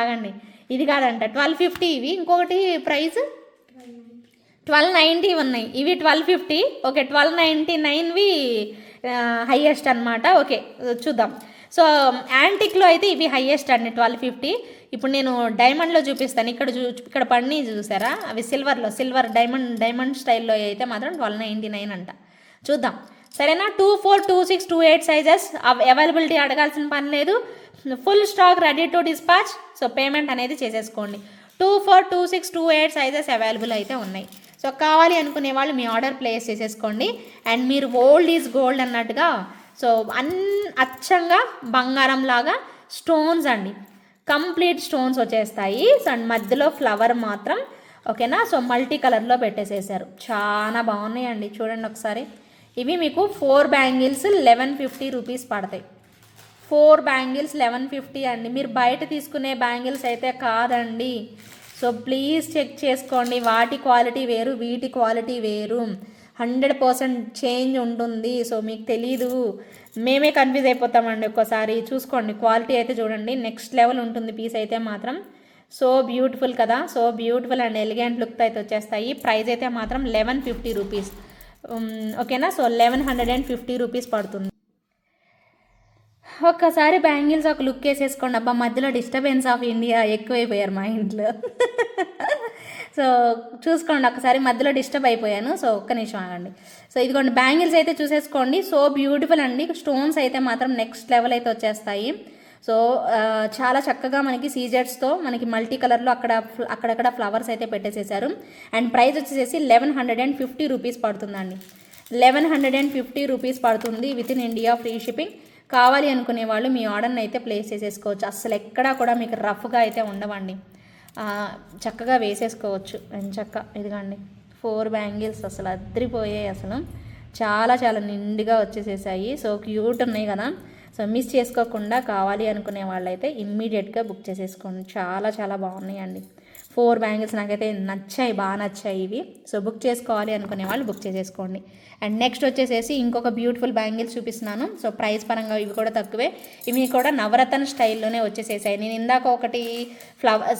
ఆగండి, ఇది కాదంట 1250 ఇవి. ఇంకొకటి ప్రైస్ 1290 ఉన్నాయి, ఇవి 1250. ఓకే 1299వి హైయెస్ట్ అనమాట. ఓకే చూద్దాం. సో యాంటిక్లో అయితే ఇవి హైయెస్ట్ అండి 1250. ఇప్పుడు నేను డైమండ్లో చూపిస్తాను. ఇక్కడ పడిని చూసారా, అవి సిల్వర్ డైమండ్ స్టైల్లో అయితే మాత్రం 1299 అంట. చూద్దాం సరేనా. 24, 26, 28 సైజెస్ అవైలబిలిటీ అడగాల్సిన పని లేదు. Full stock ready to dispatch. So payment అనేది చేసేసుకోండి. 24, 26, 28 సైజెస్ అవైలబుల్ అయితే ఉన్నాయి. సో కావాలి అనుకునే వాళ్ళు మీ ఆర్డర్ ప్లేస్ చేసేసుకోండి. అండ్ మీరు ఓల్డ్ ఈజ్ గోల్డ్ అన్నట్టుగా, సో అచ్చంగా బంగారం లాగా స్టోన్స్ అండి, కంప్లీట్ స్టోన్స్ వచ్చేస్తాయి. సో అండ్ మధ్యలో ఫ్లవర్ మాత్రం ఓకేనా. సో మల్టీ కలర్లో పెట్టేసేసారు, చాలా బాగున్నాయండి. చూడండి ఒకసారి, ఇవి మీకు 4 బ్యాంగిల్స్ 1150 రూపీస్ పడతాయి. 4 బ్యాంగిల్స్ 1150 అండి. మీరు బయట తీసుకునే బ్యాంగిల్స్ అయితే కాదండి. సో ప్లీజ్ చెక్ చేసుకోండి. వాటి క్వాలిటీ వేరు, వీటి క్వాలిటీ వేరు. 100% చేంజ్ ఉంటుంది. సో మీకు తెలీదు, మేమే కన్ఫ్యూజ్ అయిపోతామండి ఒక్కోసారి. చూసుకోండి, క్వాలిటీ అయితే చూడండి, నెక్స్ట్ లెవెల్ ఉంటుంది పీస్ అయితే మాత్రం. సో బ్యూటిఫుల్ కదా, సో బ్యూటిఫుల్ అండ్ ఎలిగెంట్ లుక్తో అయితే వచ్చేస్తాయి. ప్రైస్ అయితే మాత్రం 1150 రూపీస్. ఓకేనా, సో 1150 రూపీస్ పడుతుంది. ఒక్కసారి బ్యాంగిల్స్ ఒక లుక్ వేసేసుకోండి. అబ్బా, మధ్యలో డిస్టర్బెన్స్ ఆఫ్ ఇండియా ఎక్కువైపోయారు మా ఇంట్లో. సో చూసుకోండి, ఒకసారి మధ్యలో డిస్టర్బ్ అయిపోయాను. సో ఒక్క నిమిషం ఆగండి. సో ఇదిగోండి, బ్యాంగిల్స్ అయితే చూసేసుకోండి. సో బ్యూటిఫుల్ అండి. స్టోన్స్ అయితే మాత్రం నెక్స్ట్ లెవెల్ అయితే వచ్చేస్తాయి. సో చాలా చక్కగా మనకి సీజెట్స్తో మనకి మల్టీ కలర్లో అక్కడక్కడ ఫ్లవర్స్ అయితే పెట్టేసేసారు. అండ్ ప్రైస్ వచ్చేసి 1150 రూపీస్ పడుతుందండి. 1150 రూపీస్ పడుతుంది, with in India free shipping. కావాలి అనుకునే వాళ్ళు మీ ఆర్డర్ని అయితే ప్లేస్ చేసేసుకోవచ్చు. అసలు ఎక్కడా కూడా మీకు రఫ్గా అయితే ఉండవండి, చక్కగా వేసేసుకోవచ్చు ఎంచక్క. ఇదిగోండి 4 బ్యాంగిల్స్ అసలు అద్రిపోయాయి, అసలు చాలా చాలా నిండుగా వచ్చేసేసాయి. సో క్యూట్ ఉన్నాయి కదా. సో మిస్ చేసుకోకుండా కావాలి అనుకునే వాళ్ళైతే ఇమ్మీడియట్గా బుక్ చేసేసుకోండి. చాలా చాలా బాగున్నాయండి. 4 బ్యాంగిల్స్ నాకైతే నచ్చాయి, బాగా నచ్చాయి ఇవి. సో బుక్ చేసుకోవాలి అనుకునే వాళ్ళు బుక్ చేసేసుకోండి. అండ్ నెక్స్ట్ వచ్చేసేసి ఇంకొక బ్యూటిఫుల్ బ్యాంగిల్స్ చూపిస్తున్నాను. సో ప్రైస్ పరంగా ఇవి కూడా తక్కువే. ఇవి కూడా నవరత్న స్టైల్లోనే వచ్చేసేసాయి. నేను ఇందాక ఒకటి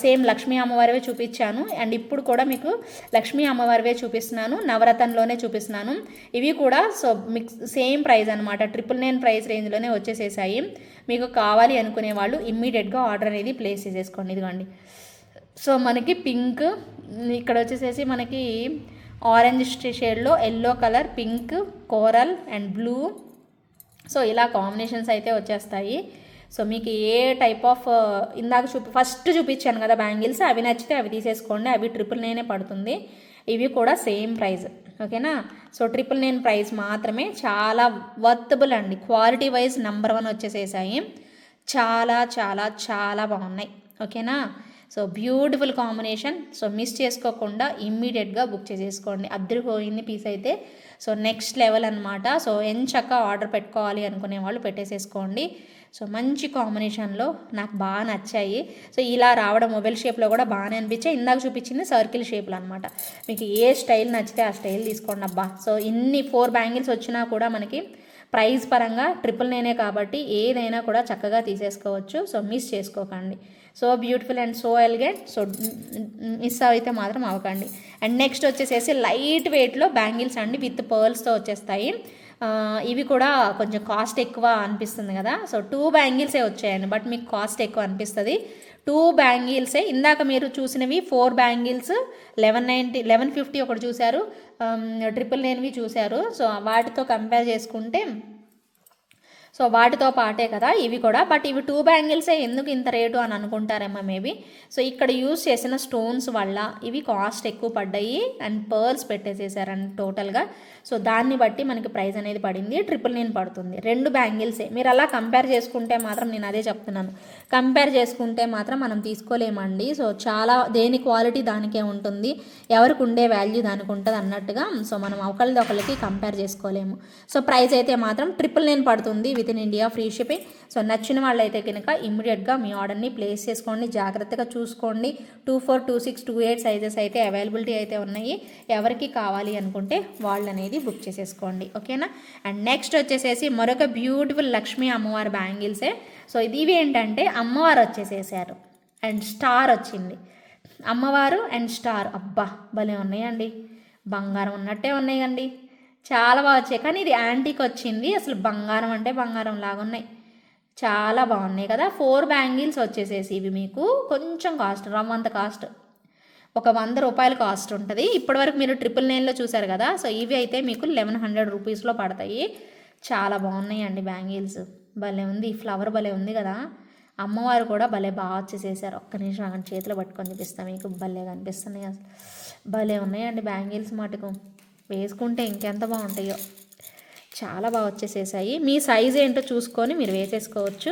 సేమ్ లక్ష్మీ అమ్మవారివే చూపించాను, అండ్ ఇప్పుడు కూడా మీకు లక్ష్మీ అమ్మవారివే చూపిస్తున్నాను, నవరత్నలోనే చూపిస్తున్నాను. ఇవి కూడా సో మిక్స్ సేమ్ ప్రైస్ అనమాట, 999 ప్రైస్ రేంజ్లోనే వచ్చేసేసాయి. మీకు కావాలి అనుకునే వాళ్ళు ఇమ్మీడియట్గా ఆర్డర్ అనేది ప్లేస్ చేసేసుకోండి. ఇదిగోండి, సో మనకి పింక్, ఇక్కడ వచ్చేసేసి మనకి ఆరెంజ్ షేడ్లో yellow colour, pink, coral and blue. So ఇలా కాంబినేషన్స్ అయితే వచ్చేస్తాయి. సో మీకు ఏ టైప్ ఆఫ్ ఇందాక ఫస్ట్ చూపించాను కదా బ్యాంగిల్స్, అవి నచ్చితే అవి తీసేసుకోండి. అవి 999 పడుతుంది. ఇవి కూడా సేమ్ ప్రైస్. ఓకేనా, సో 999 ప్రైస్ మాత్రమే. చాలా వర్తబుల్ అండి. Quality wise number 1 వచ్చేసేసాయి. చాలా చాలా చాలా బాగున్నాయి. ఓకేనా, so beautiful combination. So miss చేసుకోకుండా ఇమ్మీడియట్గా బుక్ చేసేసుకోండి. అద్దరిపోయింది పీస్ అయితే. సో నెక్స్ట్ లెవెల్ అనమాట. సో ఎంచక్క ఆర్డర్ పెట్టుకోవాలి అనుకునే వాళ్ళు పెట్టేసేసుకోండి. సో మంచి కాంబినేషన్లో నాకు బాగా నచ్చాయి. సో ఇలా రావడం మొబైల్ షేప్లో కూడా బాగానే అనిపించాయి. ఇందాక చూపించింది సర్కిల్ షేప్లో అనమాట. మీకు ఏ స్టైల్ నచ్చితే ఆ స్టైల్ తీసుకోండి. అబ్బా, సో ఇన్ని 4 బ్యాంగిల్స్ వచ్చినా కూడా మనకి ప్రైస్ పరంగా 999 కాబట్టి ఏదైనా కూడా చక్కగా తీసేసుకోవచ్చు. సో మిస్ చేసుకోకండి. So beautiful and so elegant. So miss అయితే మాత్రం అవ్వకండి. అండ్ నెక్స్ట్ వచ్చేసేసి లైట్ వెయిట్లో బ్యాంగిల్స్ అండి, విత్ పర్ల్స్తో వచ్చేస్తాయి. ఇవి కూడా కొంచెం కాస్ట్ ఎక్కువ అనిపిస్తుంది కదా. సో 2 బ్యాంగిల్సే వచ్చాయండి, బట్ మీకు కాస్ట్ ఎక్కువ అనిపిస్తుంది. 2 బ్యాంగిల్సే. ఇందాక మీరు చూసినవి 4 బ్యాంగిల్స్ 1150 ఒకటి చూశారు, 999 చూశారు. సో వాటితో కంపేర్ చేసుకుంటే సో వాటితో పాటే కదా ఇవి కూడా. బట్ ఇవి 2 బ్యాంగిల్సే, ఎందుకు ఇంత రేటు అని అనుకుంటారేమో మేబీ. సో ఇక్కడ యూజ్ చేసిన స్టోన్స్ వల్ల ఇవి కాస్ట్ ఎక్కువ పడ్డాయి. అండ్ పర్ల్స్ పెట్టేసేసారండి టోటల్గా. సో దాన్ని బట్టి మనకి ప్రైస్ అనేది పడింది. 999 పడుతుంది. 2 బ్యాంగిల్సే. మీరు అలా కంపేర్ చేసుకుంటే మాత్రం, నేను అదే చెప్తున్నాను, కంపేర్ చేసుకుంటే మాత్రం మనం తీసుకోలేమండి. సో చాలా దేని క్వాలిటీ దానికే ఉంటుంది, ఎవరికి ఉండే వాల్యూ దానికి ఉంటుంది అన్నట్టుగా. సో మనం ఒకళ్ళకి కంపేర్ చేసుకోలేము. సో ప్రైస్ అయితే మాత్రం 999 పడుతుంది, with in India free shipping. So నచ్చిన వాళ్ళైతే కనుక ఇమ్మీడియట్గా మీ ఆర్డర్ని ప్లేస్ చేసుకోండి. జాగ్రత్తగా చూసుకోండి. 24, 26, 28 సైజెస్ అయితే అవైలబిలిటీ అయితే ఉన్నాయి. ఎవరికి కావాలి అనుకుంటే వాళ్ళు అనేది బుక్ చేసేసుకోండి. ఓకేనా. అండ్ నెక్స్ట్ వచ్చేసేసి మరొక బ్యూటిఫుల్ లక్ష్మీ అమ్మవారి బ్యాంగిల్సే. సో ఇవి ఏంటంటే అమ్మవారు వచ్చేసేసారు అండ్ స్టార్ వచ్చింది. అమ్మవారు అండ్ స్టార్, అబ్బా భలే ఉన్నాయండి. బంగారం ఉన్నట్టే ఉన్నాయండి, చాలా బాగా వచ్చాయి. కానీ ఇది యాంటీక్ వచ్చింది, అసలు బంగారం అంటే బంగారం లాగా ఉన్నాయి. చాలా బాగున్నాయి కదా. 4 బ్యాంగిల్స్ వచ్చేసేసి ఇవి మీకు కొంచెం కాస్ట్, రమ్మంత కాస్ట్, ఒక 100 రూపాయలు కాస్ట్ ఉంటుంది. ఇప్పటివరకు మీరు 999లో చూసారు కదా. సో ఇవి అయితే మీకు 1100 రూపీస్లో పడతాయి. చాలా బాగున్నాయండి బ్యాంగిల్స్. భలే ఉంది, ఈ ఫ్లవర్ భలే ఉంది కదా. అమ్మవారు కూడా భలే బాగా వచ్చేసేసారు. ఒక్క నిమిషం అక్కడ చేతిలో పట్టుకొని చూపిస్తాను మీకు. భలే కనిపిస్తున్నాయి అసలు, భలే ఉన్నాయండి బ్యాంగిల్స్. మటుకు వేసుకుంటే ఇంకెంత బాగుంటాయో. చాలా బాగా వచ్చేసేసాయి. మీ సైజ్ ఏంటో చూసుకొని మీరు వేసేసుకోవచ్చు.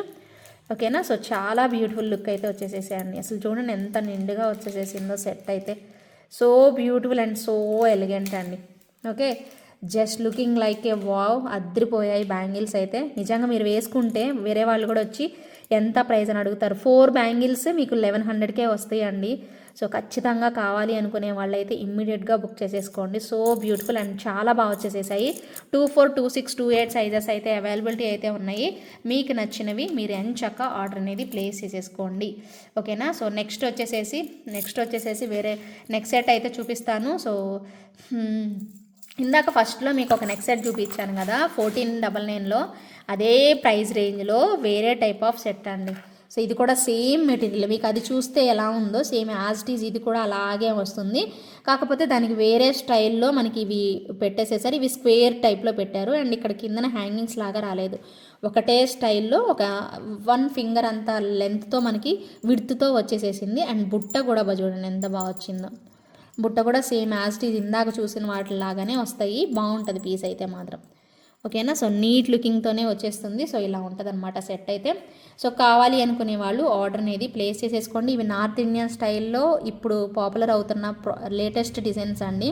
ఓకేనా. సో చాలా బ్యూటిఫుల్ లుక్ అయితే వచ్చేసేసాయండి. అసలు చూడండి ఎంత నిండుగా వచ్చేసేసిందో సెట్ అయితే. So beautiful and so elegant అండి. Okay. Just looking like a wow, అద్దరిపోయాయి బ్యాంగిల్స్ అయితే. నిజంగా మీరు వేసుకుంటే వేరే వాళ్ళు కూడా వచ్చి ఎంత ప్రైస్ అని అడుగుతారు. 4 బ్యాంగిల్స్ మీకు 1100కే వస్తాయండి. సో ఖచ్చితంగా కావాలి అనుకునే వాళ్ళైతే ఇమ్మీడియట్గా బుక్ చేసేసుకోండి. సో బ్యూటిఫుల్ అండ్ చాలా బాగా వచ్చేసేసాయి. 24, 26, 28 సైజెస్ అయితే అవైలబిలిటీ అయితే ఉన్నాయి. మీకు నచ్చినవి మీరు ఎంచక్క ఆర్డర్ అనేది ప్లేస్ చేసేసుకోండి. ఓకేనా. సో నెక్స్ట్ వచ్చేసేసి వేరే నెక్స్ట్ సెట్ అయితే చూపిస్తాను. సో ఇందాక ఫస్ట్లో మీకు ఒక నెక్ సెట్ చూపించాను కదా 1499లో, అదే ప్రైస్ రేంజ్లో వేరే టైప్ ఆఫ్ సెట్ అండి. సో ఇది కూడా సేమ్ మెటీరియల్, మీకు అది చూస్తే ఎలా ఉందో సేమ్ యాజ్ ఇట్ ఈజ్ ఇది కూడా అలాగే వస్తుంది. కాకపోతే దానికి వేరే స్టైల్లో మనకి ఇవి పెట్టేసేసారు. ఇవి స్క్వేర్ టైప్లో పెట్టారు అండ్ ఇక్కడ కిందన హ్యాంగింగ్స్ లాగా రాలేదు. ఒకటే స్టైల్లో ఒక 1 ఫింగర్ అంత లెంత్తో మనకి విడ్త్తో వచ్చేసేసింది. అండ్ బుట్ట కూడా చూడండి ఎంత బాగా వచ్చిందో. బుట్ట కూడా సేమ్ యాజ్ ఇట్ ఈజ్ ఇందాక చూసిన వాటిలాగానే వస్తాయి. బాగుంటుంది పీస్ అయితే మాత్రం. ఓకేనా. సో నీట్ లుకింగ్తోనే వచ్చేస్తుంది. సో ఇలా ఉంటుంది అనమాట సెట్ అయితే. సో కావాలి అనుకునే వాళ్ళు ఆర్డర్ అనేది ప్లేస్ చేసేసుకోండి. ఇవి నార్త్ ఇండియన్ స్టైల్లో ఇప్పుడు పాపులర్ అవుతున్న లేటెస్ట్ డిజైన్స్ అండి.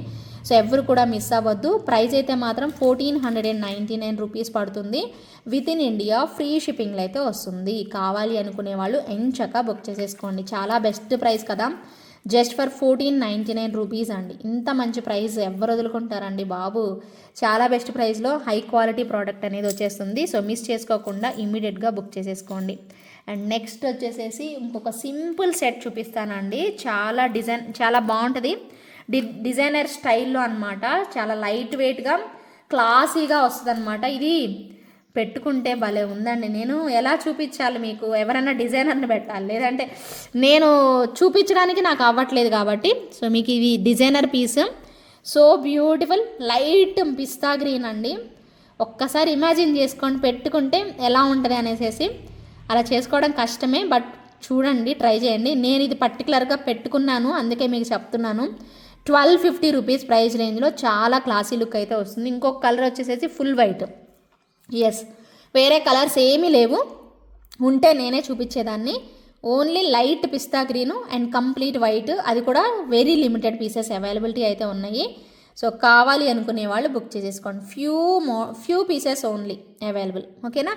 సో ఎవరు కూడా మిస్ అవ్వద్దు. ప్రైస్ అయితే మాత్రం 1499 రూపీస్ పడుతుంది. విత్ ఇన్ ఇండియా ఫ్రీ షిప్పింగ్లో అయితే వస్తుంది. కావాలి అనుకునే వాళ్ళు ఎంచక్క బుక్ చేసేసుకోండి. చాలా బెస్ట్ ప్రైస్ కదా, జస్ట్ ఫర్ 1499 రూపీస్ అండి. ఇంత మంచి ప్రైస్ ఎవరు వదులుకుంటారండి బాబు. చాలా బెస్ట్ ప్రైస్లో హై క్వాలిటీ ప్రోడక్ట్ అనేది వచ్చేస్తుంది. సో మిస్ చేసుకోకుండా ఇమ్మీడియట్గా బుక్ చేసేసుకోండి. అండ్ నెక్స్ట్ వచ్చేసేసి ఇంకొక సింపుల్ సెట్ చూపిస్తానండి. చాలా బాగుంటుంది. డిజైనర్ స్టైల్లో అనమాట. చాలా లైట్ వెయిట్గా క్లాసీగా వస్తుంది అనమాట. ఇది పెట్టుకుంటే భలే ఉందండి. నేను ఎలా చూపించాలి మీకు, ఎవరైనా డిజైనర్ని పెట్టాలి, లేదంటే నేను చూపించడానికి నాకు అవ్వట్లేదు కాబట్టి. సో మీకు ఇది designer piece. So beautiful light pista green అండి. ఒక్కసారి ఇమాజిన్ చేసుకొని పెట్టుకుంటే ఎలా ఉంటుంది అనేసి. అలా చేసుకోవడం కష్టమే, బట్ చూడండి, ట్రై చేయండి. నేను ఇది పర్టికులర్గా పెట్టుకున్నాను, అందుకే మీకు చెప్తున్నాను. 1250 రూపీస్ ప్రైస్ రేంజ్లో చాలా క్లాసీ లుక్ అయితే వస్తుంది. ఇంకొక కలర్ వచ్చేసేసి ఫుల్ వైట్. ఎస్, వేరే కలర్స్ ఏమీ లేవు, ఉంటే నేనే చూపించేదాన్ని. Only light pista green and complete white. అది కూడా వెరీ లిమిటెడ్ పీసెస్ అవైలబిలిటీ అయితే ఉన్నాయి. సో కావాలి అనుకునే వాళ్ళు బుక్ చేసేసుకోండి. Few pieces only available. ఓకేనా.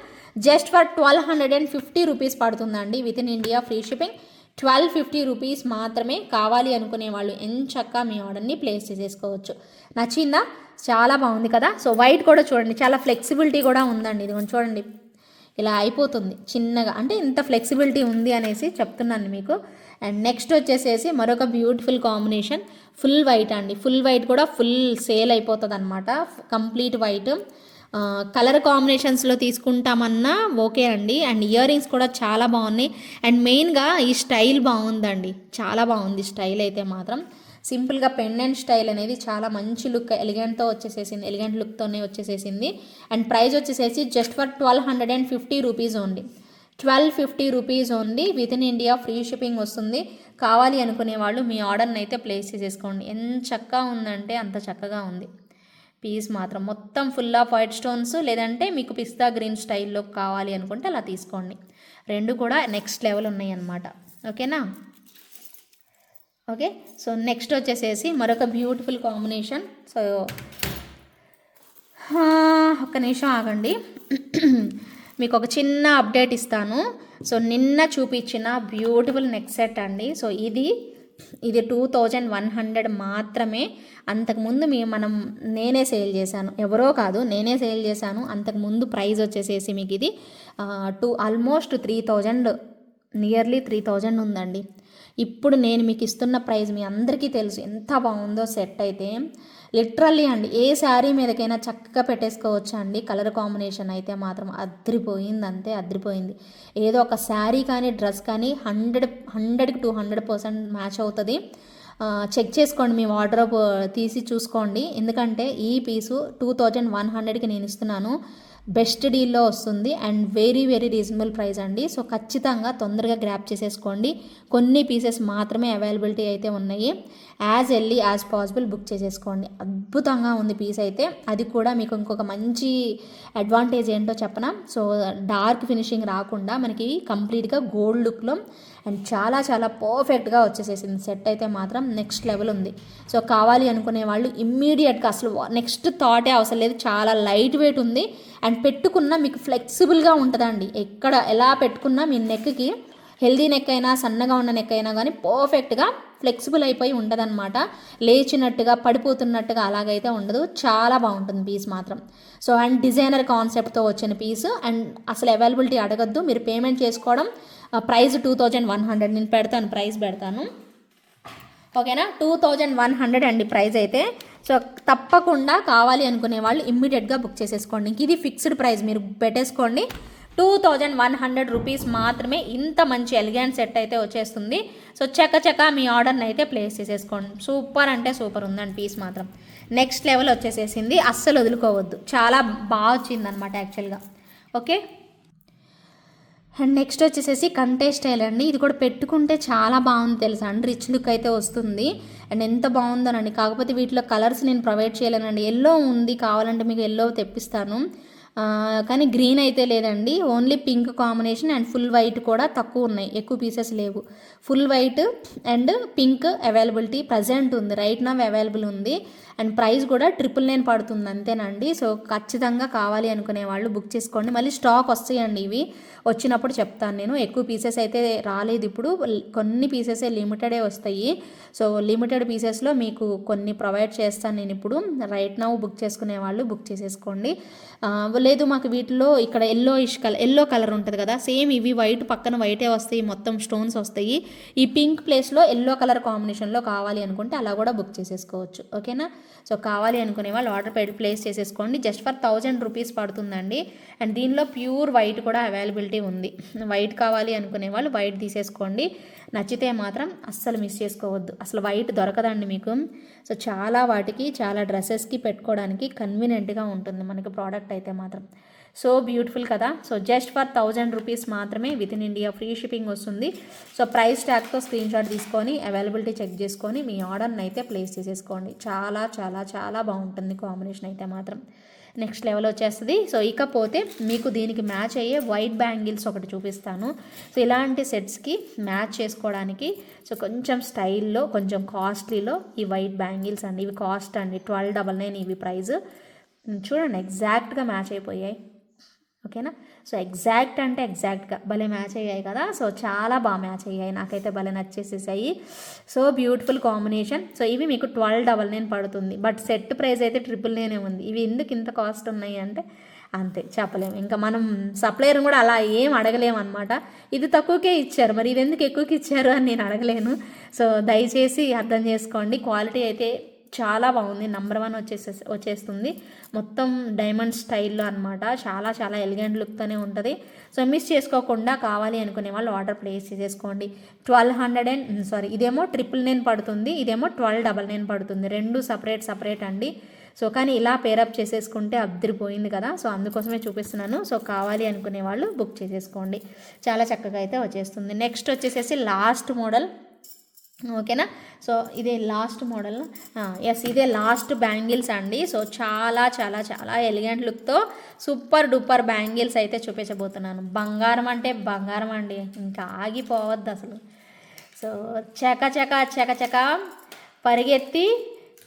జస్ట్ ఫర్ 1250 రూపీస్ పడుతుందండి. With in India free shipping. 1250 rupees మాత్రమే. కావాలి అనుకునే వాళ్ళు ఎంచక్కా మీ ఆర్డర్ని ప్లేస్ చేసేసుకోవచ్చు. నచ్చిందా? చాలా బాగుంది కదా. సో వైట్ కూడా చూడండి, చాలా ఫ్లెక్సిబిలిటీ కూడా ఉందండి. ఇది చూడండి, ఇలా అయిపోతుంది చిన్నగా, అంటే ఇంత ఫ్లెక్సిబిలిటీ ఉంది అనేసి చెప్తున్నాను మీకు. అండ్ నెక్స్ట్ వచ్చేసేసి మరొక బ్యూటిఫుల్ కాంబినేషన్ ఫుల్ వైట్ అండి. ఫుల్ వైట్ కూడా ఫుల్ సేల్ అయిపోతుంది అనమాట. కంప్లీట్ వైట్ కలర్ కాంబినేషన్స్లో తీసుకుంటామన్నా ఓకే అండి. అండ్ ఇయర్ రింగ్స్ కూడా చాలా బాగున్నాయి. అండ్ మెయిన్గా ఈ స్టైల్ బాగుందండి, చాలా బాగుంది స్టైల్ అయితే మాత్రం. సింపుల్గా పెండెంట్ స్టైల్ అనేది చాలా మంచి లుక్, ఎలిగెంట్తో వచ్చేసేసింది, ఎలిగెంట్ లుక్తోనే వచ్చేసేసింది. అండ్ ప్రైస్ వచ్చేసేసి just for 1250 rupees only. 1250 rupees only. With in India free shipping వస్తుంది. కావాలి అనుకునే వాళ్ళు మీ ఆర్డర్ని అయితే ప్లేస్ చేసేసుకోండి. ఎంత చక్కగా ఉందంటే అంత చక్కగా ఉంది పీస్ మాత్రం. మొత్తం ఫుల్ ఆఫ్ వైట్ స్టోన్స్, లేదంటే మీకు పిస్తా గ్రీన్ స్టైల్లో కావాలి అనుకుంటే అలా తీసుకోండి. రెండు కూడా నెక్స్ట్ లెవెల్ ఉన్నాయి అన్నమాట. ఓకేనా. ఓకే. సో నెక్స్ట్ వచ్చేసేసి మరొక బ్యూటిఫుల్ కాంబినేషన్. సో ఒక్క నిమిషం ఆగండి, మీకు ఒక చిన్న అప్డేట్ ఇస్తాను. సో నిన్న చూపించిన బ్యూటిఫుల్ నెక్ సెట్ అండి. సో ఇది 2100 మాత్రమే. అంతకుముందు నేనే సేల్ చేశాను, ఎవరో కాదు, నేనే సేల్ చేశాను. అంతకుముందు ప్రైస్ వచ్చేసేసి మీకు ఇది ఆల్మోస్ట్ 3000, నియర్లీ 3000 ఉందండి. ఇప్పుడు నేను మీకు ఇస్తున్న ప్రైస్ మీ అందరికీ తెలుసు ఎంత బాగుందో సెట్ అయితే. లిటరల్లీ అండి, ఏ శారీ మీదకైనా చక్కగా పెట్టేసుకోవచ్చు అండి. కలర్ కాంబినేషన్ అయితే మాత్రం అద్రిపోయింది, అంతే అద్రిపోయింది. ఏదో ఒక శారీ కానీ డ్రెస్ కానీ 100కి 200% మ్యాచ్ అవుతుంది. చెక్ చేసుకోండి, మీ వార్డ్రోబ్ తీసి చూసుకోండి. ఎందుకంటే ఈ పీసు 2100కి నేను ఇస్తున్నాను. బెస్ట్ డీల్లో వస్తుంది and very very reasonable price అండి. సో ఖచ్చితంగా తొందరగా గ్రాప్ చేసేసుకోండి. కొన్ని పీసెస్ మాత్రమే అవైలబిలిటీ అయితే ఉన్నాయి. As early as possible book చేసేసుకోండి. అద్భుతంగా ఉంది పీస్ అయితే. అది కూడా మీకు ఇంకొక మంచి అడ్వాంటేజ్ ఏంటో చెప్పనా. సో డార్క్ ఫినిషింగ్ రాకుండా మనకి కంప్లీట్గా గోల్డ్ లుక్లో అండ్ చాలా చాలా పర్ఫెక్ట్గా వచ్చేసేసింది. సెట్ అయితే మాత్రం నెక్స్ట్ లెవెల్ ఉంది. సో కావాలి అనుకునే వాళ్ళు ఇమ్మీడియట్గా అసలు నెక్స్ట్ థాటే అవసరం లేదు. చాలా లైట్ వెయిట్ ఉంది అండ్ పెట్టుకున్నా మీకు ఫ్లెక్సిబుల్గా ఉంటుందండి. ఎక్కడ ఎలా పెట్టుకున్నా మీ నెక్కి హెల్దీ నెక్ అయినా సన్నగా ఉన్న నెక్ అయినా కానీ పర్ఫెక్ట్గా ఫ్లెక్సిబుల్ అయిపోయి ఉంటుందన్నమాట. లేచినట్టుగా పడిపోతున్నట్టుగా అలాగైతే ఉండదు. చాలా బాగుంటుంది పీస్ మాత్రం. సో అండ్ డిజైనర్ కాన్సెప్ట్తో వచ్చిన పీస్ అండ్ అసలు అవైలబిలిటీ అడగద్దు, మీరు పేమెంట్ చేసుకోవడం. ప్రైస్ 2100 నేను పెడతాను, ప్రైస్ పెడతాను ఓకేనా. 2100 అండి ప్రైస్ అయితే. సో తప్పకుండా కావాలి అనుకునే వాళ్ళు ఇమ్మీడియట్గా బుక్ చేసేసుకోండి. ఇది ఫిక్స్డ్ ప్రైస్, మీరు పెట్టేసుకోండి. 2100 రూపీస్ మాత్రమే ఇంత మంచి ఎలిగెంట్ సెట్ అయితే వచ్చేస్తుంది. సో చక్క మీ ఆర్డర్ని అయితే ప్లేస్ చేసేసుకోండి. సూపర్ అంటే సూపర్ ఉందండి పీస్ మాత్రం. నెక్స్ట్ లెవెల్ వచ్చేసేసింది, అస్సలు వదులుకోవద్దు. చాలా బాగా వచ్చింది అనమాట యాక్చువల్గా. ఓకే అండ్ నెక్స్ట్ వచ్చేసేసి కంటే స్టైల్ అండి. ఇది కూడా పెట్టుకుంటే చాలా బాగుంది తెలుసా అండి, రిచ్ లుక్ అయితే వస్తుంది. అండ్ ఎంత బాగుందోనండి. కాకపోతే వీటిలో కలర్స్ నేను ప్రొవైడ్ చేయలేనండి. ఎల్లో ఉంది, కావాలంటే మీకు ఎల్లో తెప్పిస్తాను. కానీ గ్రీన్ అయితే లేదండి, only pink combination and full white కూడా తక్కువ ఉన్నాయి, ఎక్కువ పీసెస్ లేవు. Full white and pink availability present ఉంది, రైట్ నౌ అవైలబుల్ ఉంది. అండ్ ప్రైస్ కూడా 999 పడుతుంది అంతేనండి. సో ఖచ్చితంగా కావాలి అనుకునే వాళ్ళు బుక్ చేసుకోండి. మళ్ళీ స్టాక్ వస్తాయండి, ఇవి వచ్చినప్పుడు చెప్తాను నేను. ఎక్కువ పీసెస్ అయితే రాలేదు ఇప్పుడు, కొన్ని పీసెసే లిమిటెడే వస్తాయి. సో లిమిటెడ్ పీసెస్లో మీకు కొన్ని ప్రొవైడ్ చేస్తాను నేను ఇప్పుడు. రైట్ నౌ బుక్ చేసుకునే వాళ్ళు బుక్ చేసేసుకోండి. లేదు మాకు వీటిలో ఇక్కడ ఎల్లో కలర్ ఉంటుంది కదా, సేమ్ ఇవి వైట్ పక్కన వైటే వస్తాయి, మొత్తం స్టోన్స్ వస్తాయి. ఈ పింక్ ప్లేస్లో ఎల్లో కలర్ కాంబినేషన్లో కావాలి అనుకుంటే అలా కూడా బుక్ చేసేసుకోవచ్చు ఓకేనా. సో కావాలి అనుకునే వాళ్ళు ఆర్డర్ ప్లేస్ చేసేసుకోండి. జస్ట్ ఫర్ 1000 రూపీస్ పడుతుందండి. అండ్ దీనిలో ప్యూర్ వైట్ కూడా అవైలబిలిటీ ఉంది. వైట్ కావాలి అనుకునే వాళ్ళు వైట్ తీసేసుకోండి. నచ్చితే మాత్రం అస్సలు మిస్ చేసుకోవద్దు, అసలు వైట్ దొరకదండి మీకు. సో చాలా వాటికి చాలా డ్రెస్సెస్కి పెట్టుకోవడానికి కన్వీనియంట్గా ఉంటుంది మనకి ప్రోడక్ట్ అయితే మాత్రం. సో బ్యూటిఫుల్ కదా. సో జస్ట్ ఫర్ 1000 రూపీస్ మాత్రమే with in India free shipping వస్తుంది. సో ప్రైస్ ట్యాగ్తో స్క్రీన్ షాట్ తీసుకొని అవైలబిలిటీ చెక్ చేసుకొని మీ ఆర్డర్ని అయితే ప్లేస్ చేసేసుకోండి. చాలా చాలా చాలా బాగుంటుంది కాంబినేషన్ అయితే మాత్రం నెక్స్ట్ లెవెల్ వచ్చేస్తుంది. సో ఇకపోతే మీకు దీనికి మ్యాచ్ అయ్యే వైట్ బ్యాంగిల్స్ ఒకటి చూపిస్తాను. సో ఇలాంటి సెట్స్కి మ్యాచ్ చేసుకోవడానికి సో కొంచెం స్టైల్లో కొంచెం కాస్ట్లీలో ఈ వైట్ బ్యాంగిల్స్ అండి. ఇవి కాస్ట్ అండి 1299 ఇవి ప్రైస్. చూడండి ఎగ్జాక్ట్గా మ్యాచ్ అయిపోయాయి ఓకేనా. సో ఎగ్జాక్ట్ అంటే ఎగ్జాక్ట్గా భలే మ్యాచ్ అయ్యాయి కదా. సో చాలా బాగా మ్యాచ్ అయ్యాయి, నాకైతే భలే నచ్చేసేసాయి. So beautiful combination. సో ఇవి మీకు 1299 పడుతుంది, బట్ సెట్ ప్రైస్ అయితే 999 ఉంది. ఇవి ఎందుకు ఇంత కాస్ట్ ఉన్నాయి అంటే అంతే, చెప్పలేము. ఇంకా మనం సప్లయర్ కూడా అలా ఏం అడగలేము అనమాట. ఇది తక్కువకే ఇచ్చారు, మరి ఇది ఎందుకు ఎక్కువకి ఇచ్చారు అని నేను అడగలేను. సో దయచేసి అర్థం చేసుకోండి. క్వాలిటీ అయితే చాలా బాగుంది, నెంబర్ 1 వచ్చేస్తుంది. మొత్తం డైమండ్ స్టైల్లో అనమాట. చాలా చాలా ఎలిగెంట్ లుక్తోనే ఉంటుంది. సో మిస్ చేసుకోకుండా కావాలి అనుకునే వాళ్ళు ఆర్డర్ ప్లేస్ చేసేసుకోండి. 1200 ఇదేమో 999 పడుతుంది, ఇదేమో 1299 పడుతుంది. రెండు సపరేట్ అండి. సో కానీ ఇలా పేరప్ చేసేసుకుంటే అద్దరిపోయింది కదా. సో అందుకోసమే చూపిస్తున్నాను. సో కావాలి అనుకునే వాళ్ళు బుక్ చేసేసుకోండి. చాలా చక్కగా అయితే వచ్చేస్తుంది. నెక్స్ట్ వచ్చేసేసి లాస్ట్ మోడల్ ఓకేనా. సో ఇదే లాస్ట్ మోడల్, ఎస్ ఇదే లాస్ట్ బ్యాంగిల్స్ అండి. సో చాలా చాలా చాలా ఎలిగెంట్ లుక్తో సూపర్ డూపర్ బ్యాంగిల్స్ అయితే చూపించబోతున్నాను. బంగారం అంటే బంగారం అండి, ఇంకా ఆగిపోవద్దు అసలు. సో చక పరిగెత్తి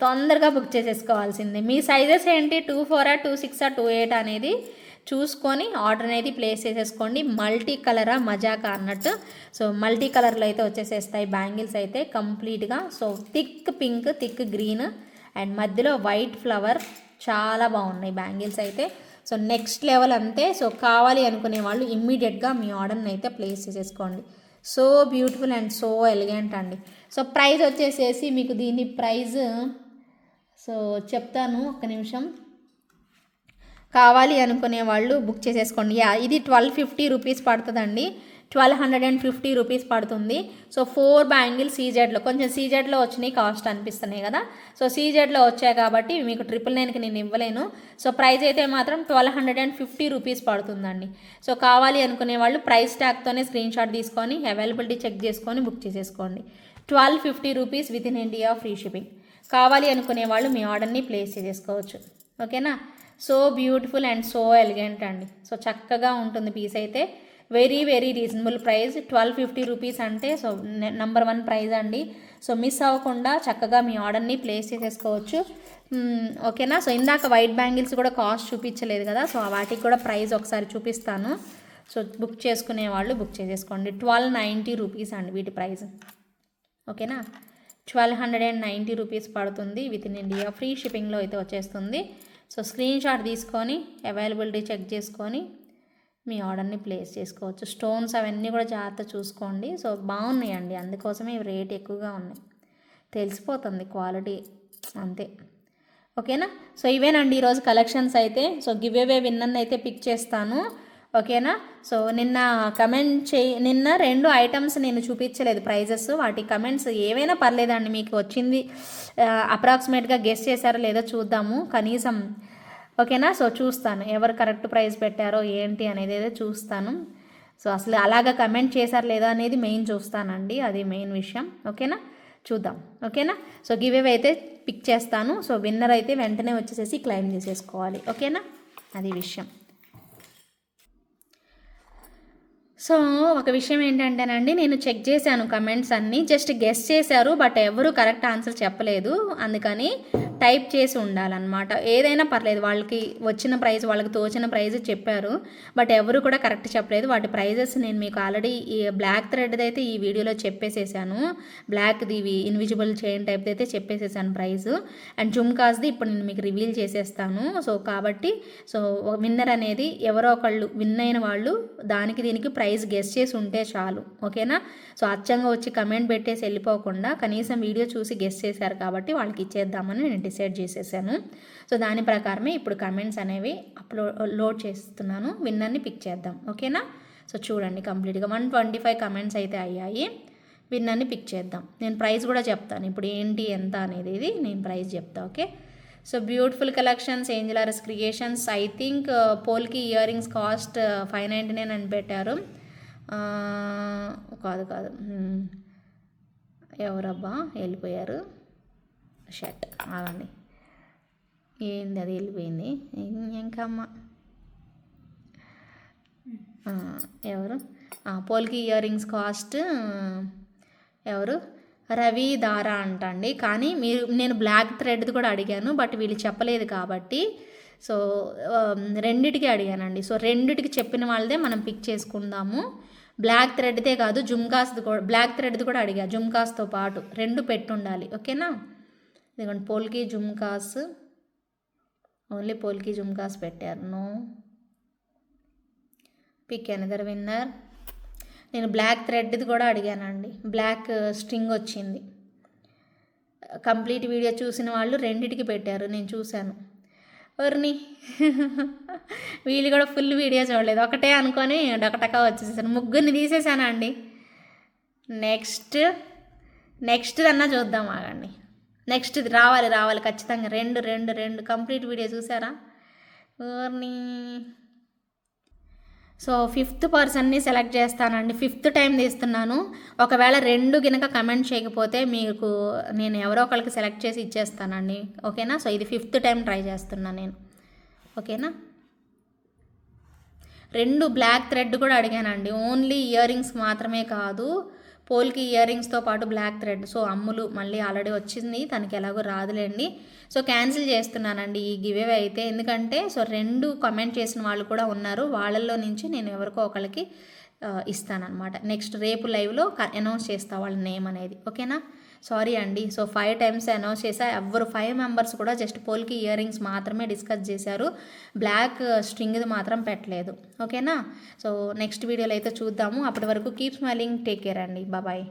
తొందరగా బుక్ చేసేసుకోవాల్సిందే. మీ సైజెస్ ఏంటి, 24 26 28 అనేది చూసుకొని ఆర్డర్ అనేది ప్లేస్ చేసేసుకోండి. మల్టీ కలరా మజాకా అన్నట్టు. సో మల్టీ కలర్లో అయితే వచ్చేసేస్తాయి బ్యాంగిల్స్ అయితే కంప్లీట్గా. So thick pink, thick green and మధ్యలో వైట్ ఫ్లవర్, చాలా బాగున్నాయి బ్యాంగిల్స్ అయితే. సో నెక్స్ట్ లెవెల్ అంతే. సో కావాలి అనుకునే వాళ్ళు ఇమ్మీడియట్గా మీ ఆర్డర్ని అయితే ప్లేస్ చేసేసుకోండి. So beautiful and so elegant అండి. సో ప్రైస్ వచ్చేసేసి మీకు దీని ప్రైస్ సో చెప్తాను, ఒక్క నిమిషం. కావాలి అనుకునే వాళ్ళు బుక్ చేసేసుకోండి. ఇది 1250 రూపీస్ పడుతుందండి, 1250 రూపీస్ పడుతుంది. సో 4 బ్యాంగిల్స్ సీజెడ్లో, కొంచెం సీజెడ్లో వచ్చినాయి కాస్ట్ అనిపిస్తున్నాయి కదా. సో సీజెడ్లో వచ్చాయి కాబట్టి మీకు 999కి నేను ఇవ్వలేను. సో ప్రైస్ అయితే మాత్రం 1250 రూపీస్ పడుతుందండి. సో కావాలి అనుకునే వాళ్ళు ప్రైస్ ట్యాగ్తోనే స్క్రీన్ షాట్ తీసుకొని అవైలబిలిటీ చెక్ చేసుకొని బుక్ చేసేసుకోండి. 1250 rupees with in India free shipping. కావాలి అనుకునే వాళ్ళు మీ ఆర్డర్ని ప్లేస్ చేసేసుకోవచ్చు ఓకేనా. So beautiful and so elegant అండి. సో చక్కగా ఉంటుంది పీస్ అయితే. Very very reasonable price, 1250 rupees అంటే సో నెంబర్ 1 ప్రైజ్ అండి. సో మిస్ అవ్వకుండా చక్కగా మీ ఆర్డర్ని ప్లేస్ చేసేసుకోవచ్చు. ఓకేనా. సో ఇందాక వైట్ బ్యాంగిల్స్ కూడా కాస్ట్ చూపించలేదు కదా, సో వాటికి కూడా ప్రైస్ ఒకసారి చూపిస్తాను. సో బుక్ చేసుకునే వాళ్ళు బుక్ చేసేసుకోండి. 1290 రూపీస్ అండి వీటి ప్రైస్. ఓకేనా, 1290 రూపీస్ పడుతుంది విత్ ఇన్ ఇండియా. ఫ్రీ షిప్పింగ్లో అయితే వచ్చేస్తుంది. సో స్క్రీన్ షాట్ తీసుకొని అవైలబిలిటీ చెక్ చేసుకొని మీ ఆర్డర్ని ప్లేస్ చేసుకోవచ్చు. స్టోన్స్ అవన్నీ కూడా జాగ్రత్త చూసుకోండి. సో బాగున్నాయండి, అందుకోసమే రేట్ ఎక్కువగా ఉన్నాయి, తెలిసిపోతుంది క్వాలిటీ అంతే. ఓకేనా. సో ఇవేనండి ఈరోజు కలెక్షన్స్ అయితే. సో గివ్ అవే విన్నర్ని అయితే పిక్ చేస్తాను. ఓకేనా. సో నిన్న నిన్న 2 ఐటమ్స్ నేను చూపించలేదు ప్రైజెస్, వాటి కమెంట్స్ ఏవైనా పర్లేదండి, మీకు వచ్చింది అప్రాక్సిమేట్గా గెస్ చేశారో లేదో చూద్దాము కనీసం. ఓకేనా. సో చూస్తాను ఎవరు కరెక్ట్ ప్రైస్ పెట్టారో ఏంటి అనేది అయితే చూస్తాను. సో అసలు అలాగా కమెంట్ చేశారు లేదా అనేది మెయిన్ చూస్తానండి, అది మెయిన్ విషయం. ఓకేనా, చూద్దాం. ఓకేనా. సో గివ్ అవే అయితే పిక్ చేస్తాను. సో విన్నర్ అయితే వెంటనే వచ్చేసేసి క్లెయిమ్ చేసేసుకోవాలి. ఓకేనా, అది విషయం. సో ఒక విషయం ఏంటంటేనండి, నేను చెక్ చేశాను కమెంట్స్ అన్నీ, జస్ట్ గెస్ చేశారు బట్ ఎవరు కరెక్ట్ ఆన్సర్ చెప్పలేదు, అందుకని టైప్ చేసి ఉండాలన్నమాట. ఏదైనా పర్లేదు, వాళ్ళకి వచ్చిన ప్రైస్ వాళ్ళకి తోచిన ప్రైస్ చెప్పారు బట్ ఎవరు కూడా కరెక్ట్ చెప్పలేదు. వాటి ప్రైజెస్ నేను మీకు ఆల్రెడీ ఈ బ్లాక్ థ్రెడ్ది అయితే ఈ వీడియోలో చెప్పేసేసాను, బ్లాక్ది ఇవి ఇన్విజిబుల్ చైన్ టైప్ది అయితే చెప్పేసేసాను ప్రైస్, అండ్ జుమ్కాస్ది ఇప్పుడు నేను మీకు రివీల్ చేసేస్తాను. సో కాబట్టి సో విన్నర్ అనేది ఎవరో ఒకళ్ళు విన్ అయిన వాళ్ళు దానికి దీనికి ప్రైస్ గెస్ చేసి ఉంటే చాలు. ఓకేనా. సో అచ్చంగా వచ్చి కమెంట్ పెట్టేసి వెళ్ళిపోకుండా కనీసం వీడియో చూసి గెస్ చేశారు కాబట్టి వాళ్ళకి ఇచ్చేద్దామని నేను డిసైడ్ చేసేసాను. సో దాని ప్రకారమే ఇప్పుడు కమెంట్స్ అనేవి లోడ్ చేస్తున్నాను. విన్నర్ని పిక్ చేద్దాం. ఓకేనా. సో చూడండి కంప్లీట్గా 125 కమెంట్స్ అయితే అయ్యాయి. విన్నర్ని పిక్ చేద్దాం. నేను ప్రైస్ కూడా చెప్తాను ఇప్పుడు ఏంటి ఎంత అనేది, ఇది నేను ప్రైస్ చెప్తాను. Okay. So beautiful collections, Angel RS creations. I think polki ear rings cost 599 అని పెట్టారు. కాదు ఎవరబ్బా వెళ్ళిపోయారు, షర్ట్ ఆగండి, ఏంది అది వెళ్ళిపోయింది ఇంకమ్మ, ఎవరు పోల్కి ఇయర్ రింగ్స్ కాస్ట్ ఎవరు రవి దారా అంటండి. కానీ నేను బ్లాక్ థ్రెడ్ది కూడా అడిగాను బట్ వీళ్ళు చెప్పలేదు కాబట్టి సో రెండిటికి అడిగానండి. సో రెండిటికి చెప్పిన వాళ్ళదే మనం పిక్ చేసుకుందాము. బ్లాక్ థ్రెడ్దే కాదు జుమ్కాస్ది కూడా, బ్లాక్ థ్రెడ్ది కూడా అడిగా, జుమ్కాస్తో పాటు 2 పెట్టుండాలి. ఓకేనా. ఇదిగోండి పోల్కి జుమ్కాస్, ఓన్లీ పోల్కి జుమ్కాస్ పెట్టారు. No pick another winner. నేను బ్లాక్ థ్రెడ్ది కూడా అడిగానండి, బ్లాక్ స్ట్రింగ్ వచ్చింది. కంప్లీట్ వీడియో చూసిన వాళ్ళు రెండిటికి పెట్టారు, నేను చూశాను. ఎవరిని వీళ్ళు కూడా ఫుల్ వీడియో చూడలేదు, ఒకటే అనుకొని డొకటకా వచ్చేసాను, ముగ్గురిని తీసేసానండి. నెక్స్ట్ అన్నా చూద్దాం, ఆగండి. నెక్స్ట్ రావాలి ఖచ్చితంగా. రెండు కంప్లీట్ వీడియో చూసారా ఎవరిని. సో 5th పర్సన్ని సెలెక్ట్ చేస్తానండి, 5th టైం తీస్తున్నాను. ఒకవేళ 2 గినక కమెంట్ చేయకపోతే మీకు నేను ఎవరో ఒకరికి సెలెక్ట్ చేసి ఇచ్చేస్తానండి. ఓకేనా. సో ఇది 5th టైం ట్రై చేస్తున్నాను నేను. ఓకేనా. 2 బ్లాక్ థ్రెడ్ కూడా అడిగానండి, ఓన్లీ ఇయర్ రింగ్స్ మాత్రమే కాదు, పోల్కి ఇయర్ రింగ్స్తో పాటు బ్లాక్ థ్రెడ్. సో అమ్ములు మళ్ళీ ఆల్రెడీ వచ్చింది, తనకి ఎలాగో రాదులేండి. సో క్యాన్సిల్ చేస్తున్నానండి ఈ గివ్ అవే అయితే, ఎందుకంటే సో 2 కమెంట్ చేసిన వాళ్ళు కూడా ఉన్నారు, వాళ్ళల్లో నుంచి నేను ఎవరికో ఒకరికి ఇస్తానన్నమాట. నెక్స్ట్ రేపు లైవ్లో అనౌన్స్ చేస్తా వాళ్ళ నేమ్ అనేది. ఓకేనా. సారీ అండి. సో 5 టైమ్స్ అనౌన్స్ చేశా, ఎవరు 5 మెంబర్స్ కూడా జస్ట్ పోల్కి ఇయర్ రింగ్స్ మాత్రమే డిస్కస్ చేశారు, బ్లాక్ స్ట్రింగ్ది మాత్రం పెట్టలేదు. ఓకేనా. సో నెక్స్ట్ వీడియోలో అయితే చూద్దాము. అప్పటి వరకు కీప్ స్మైలింగ్, టేక్ కేర్ అండి, బాయ్.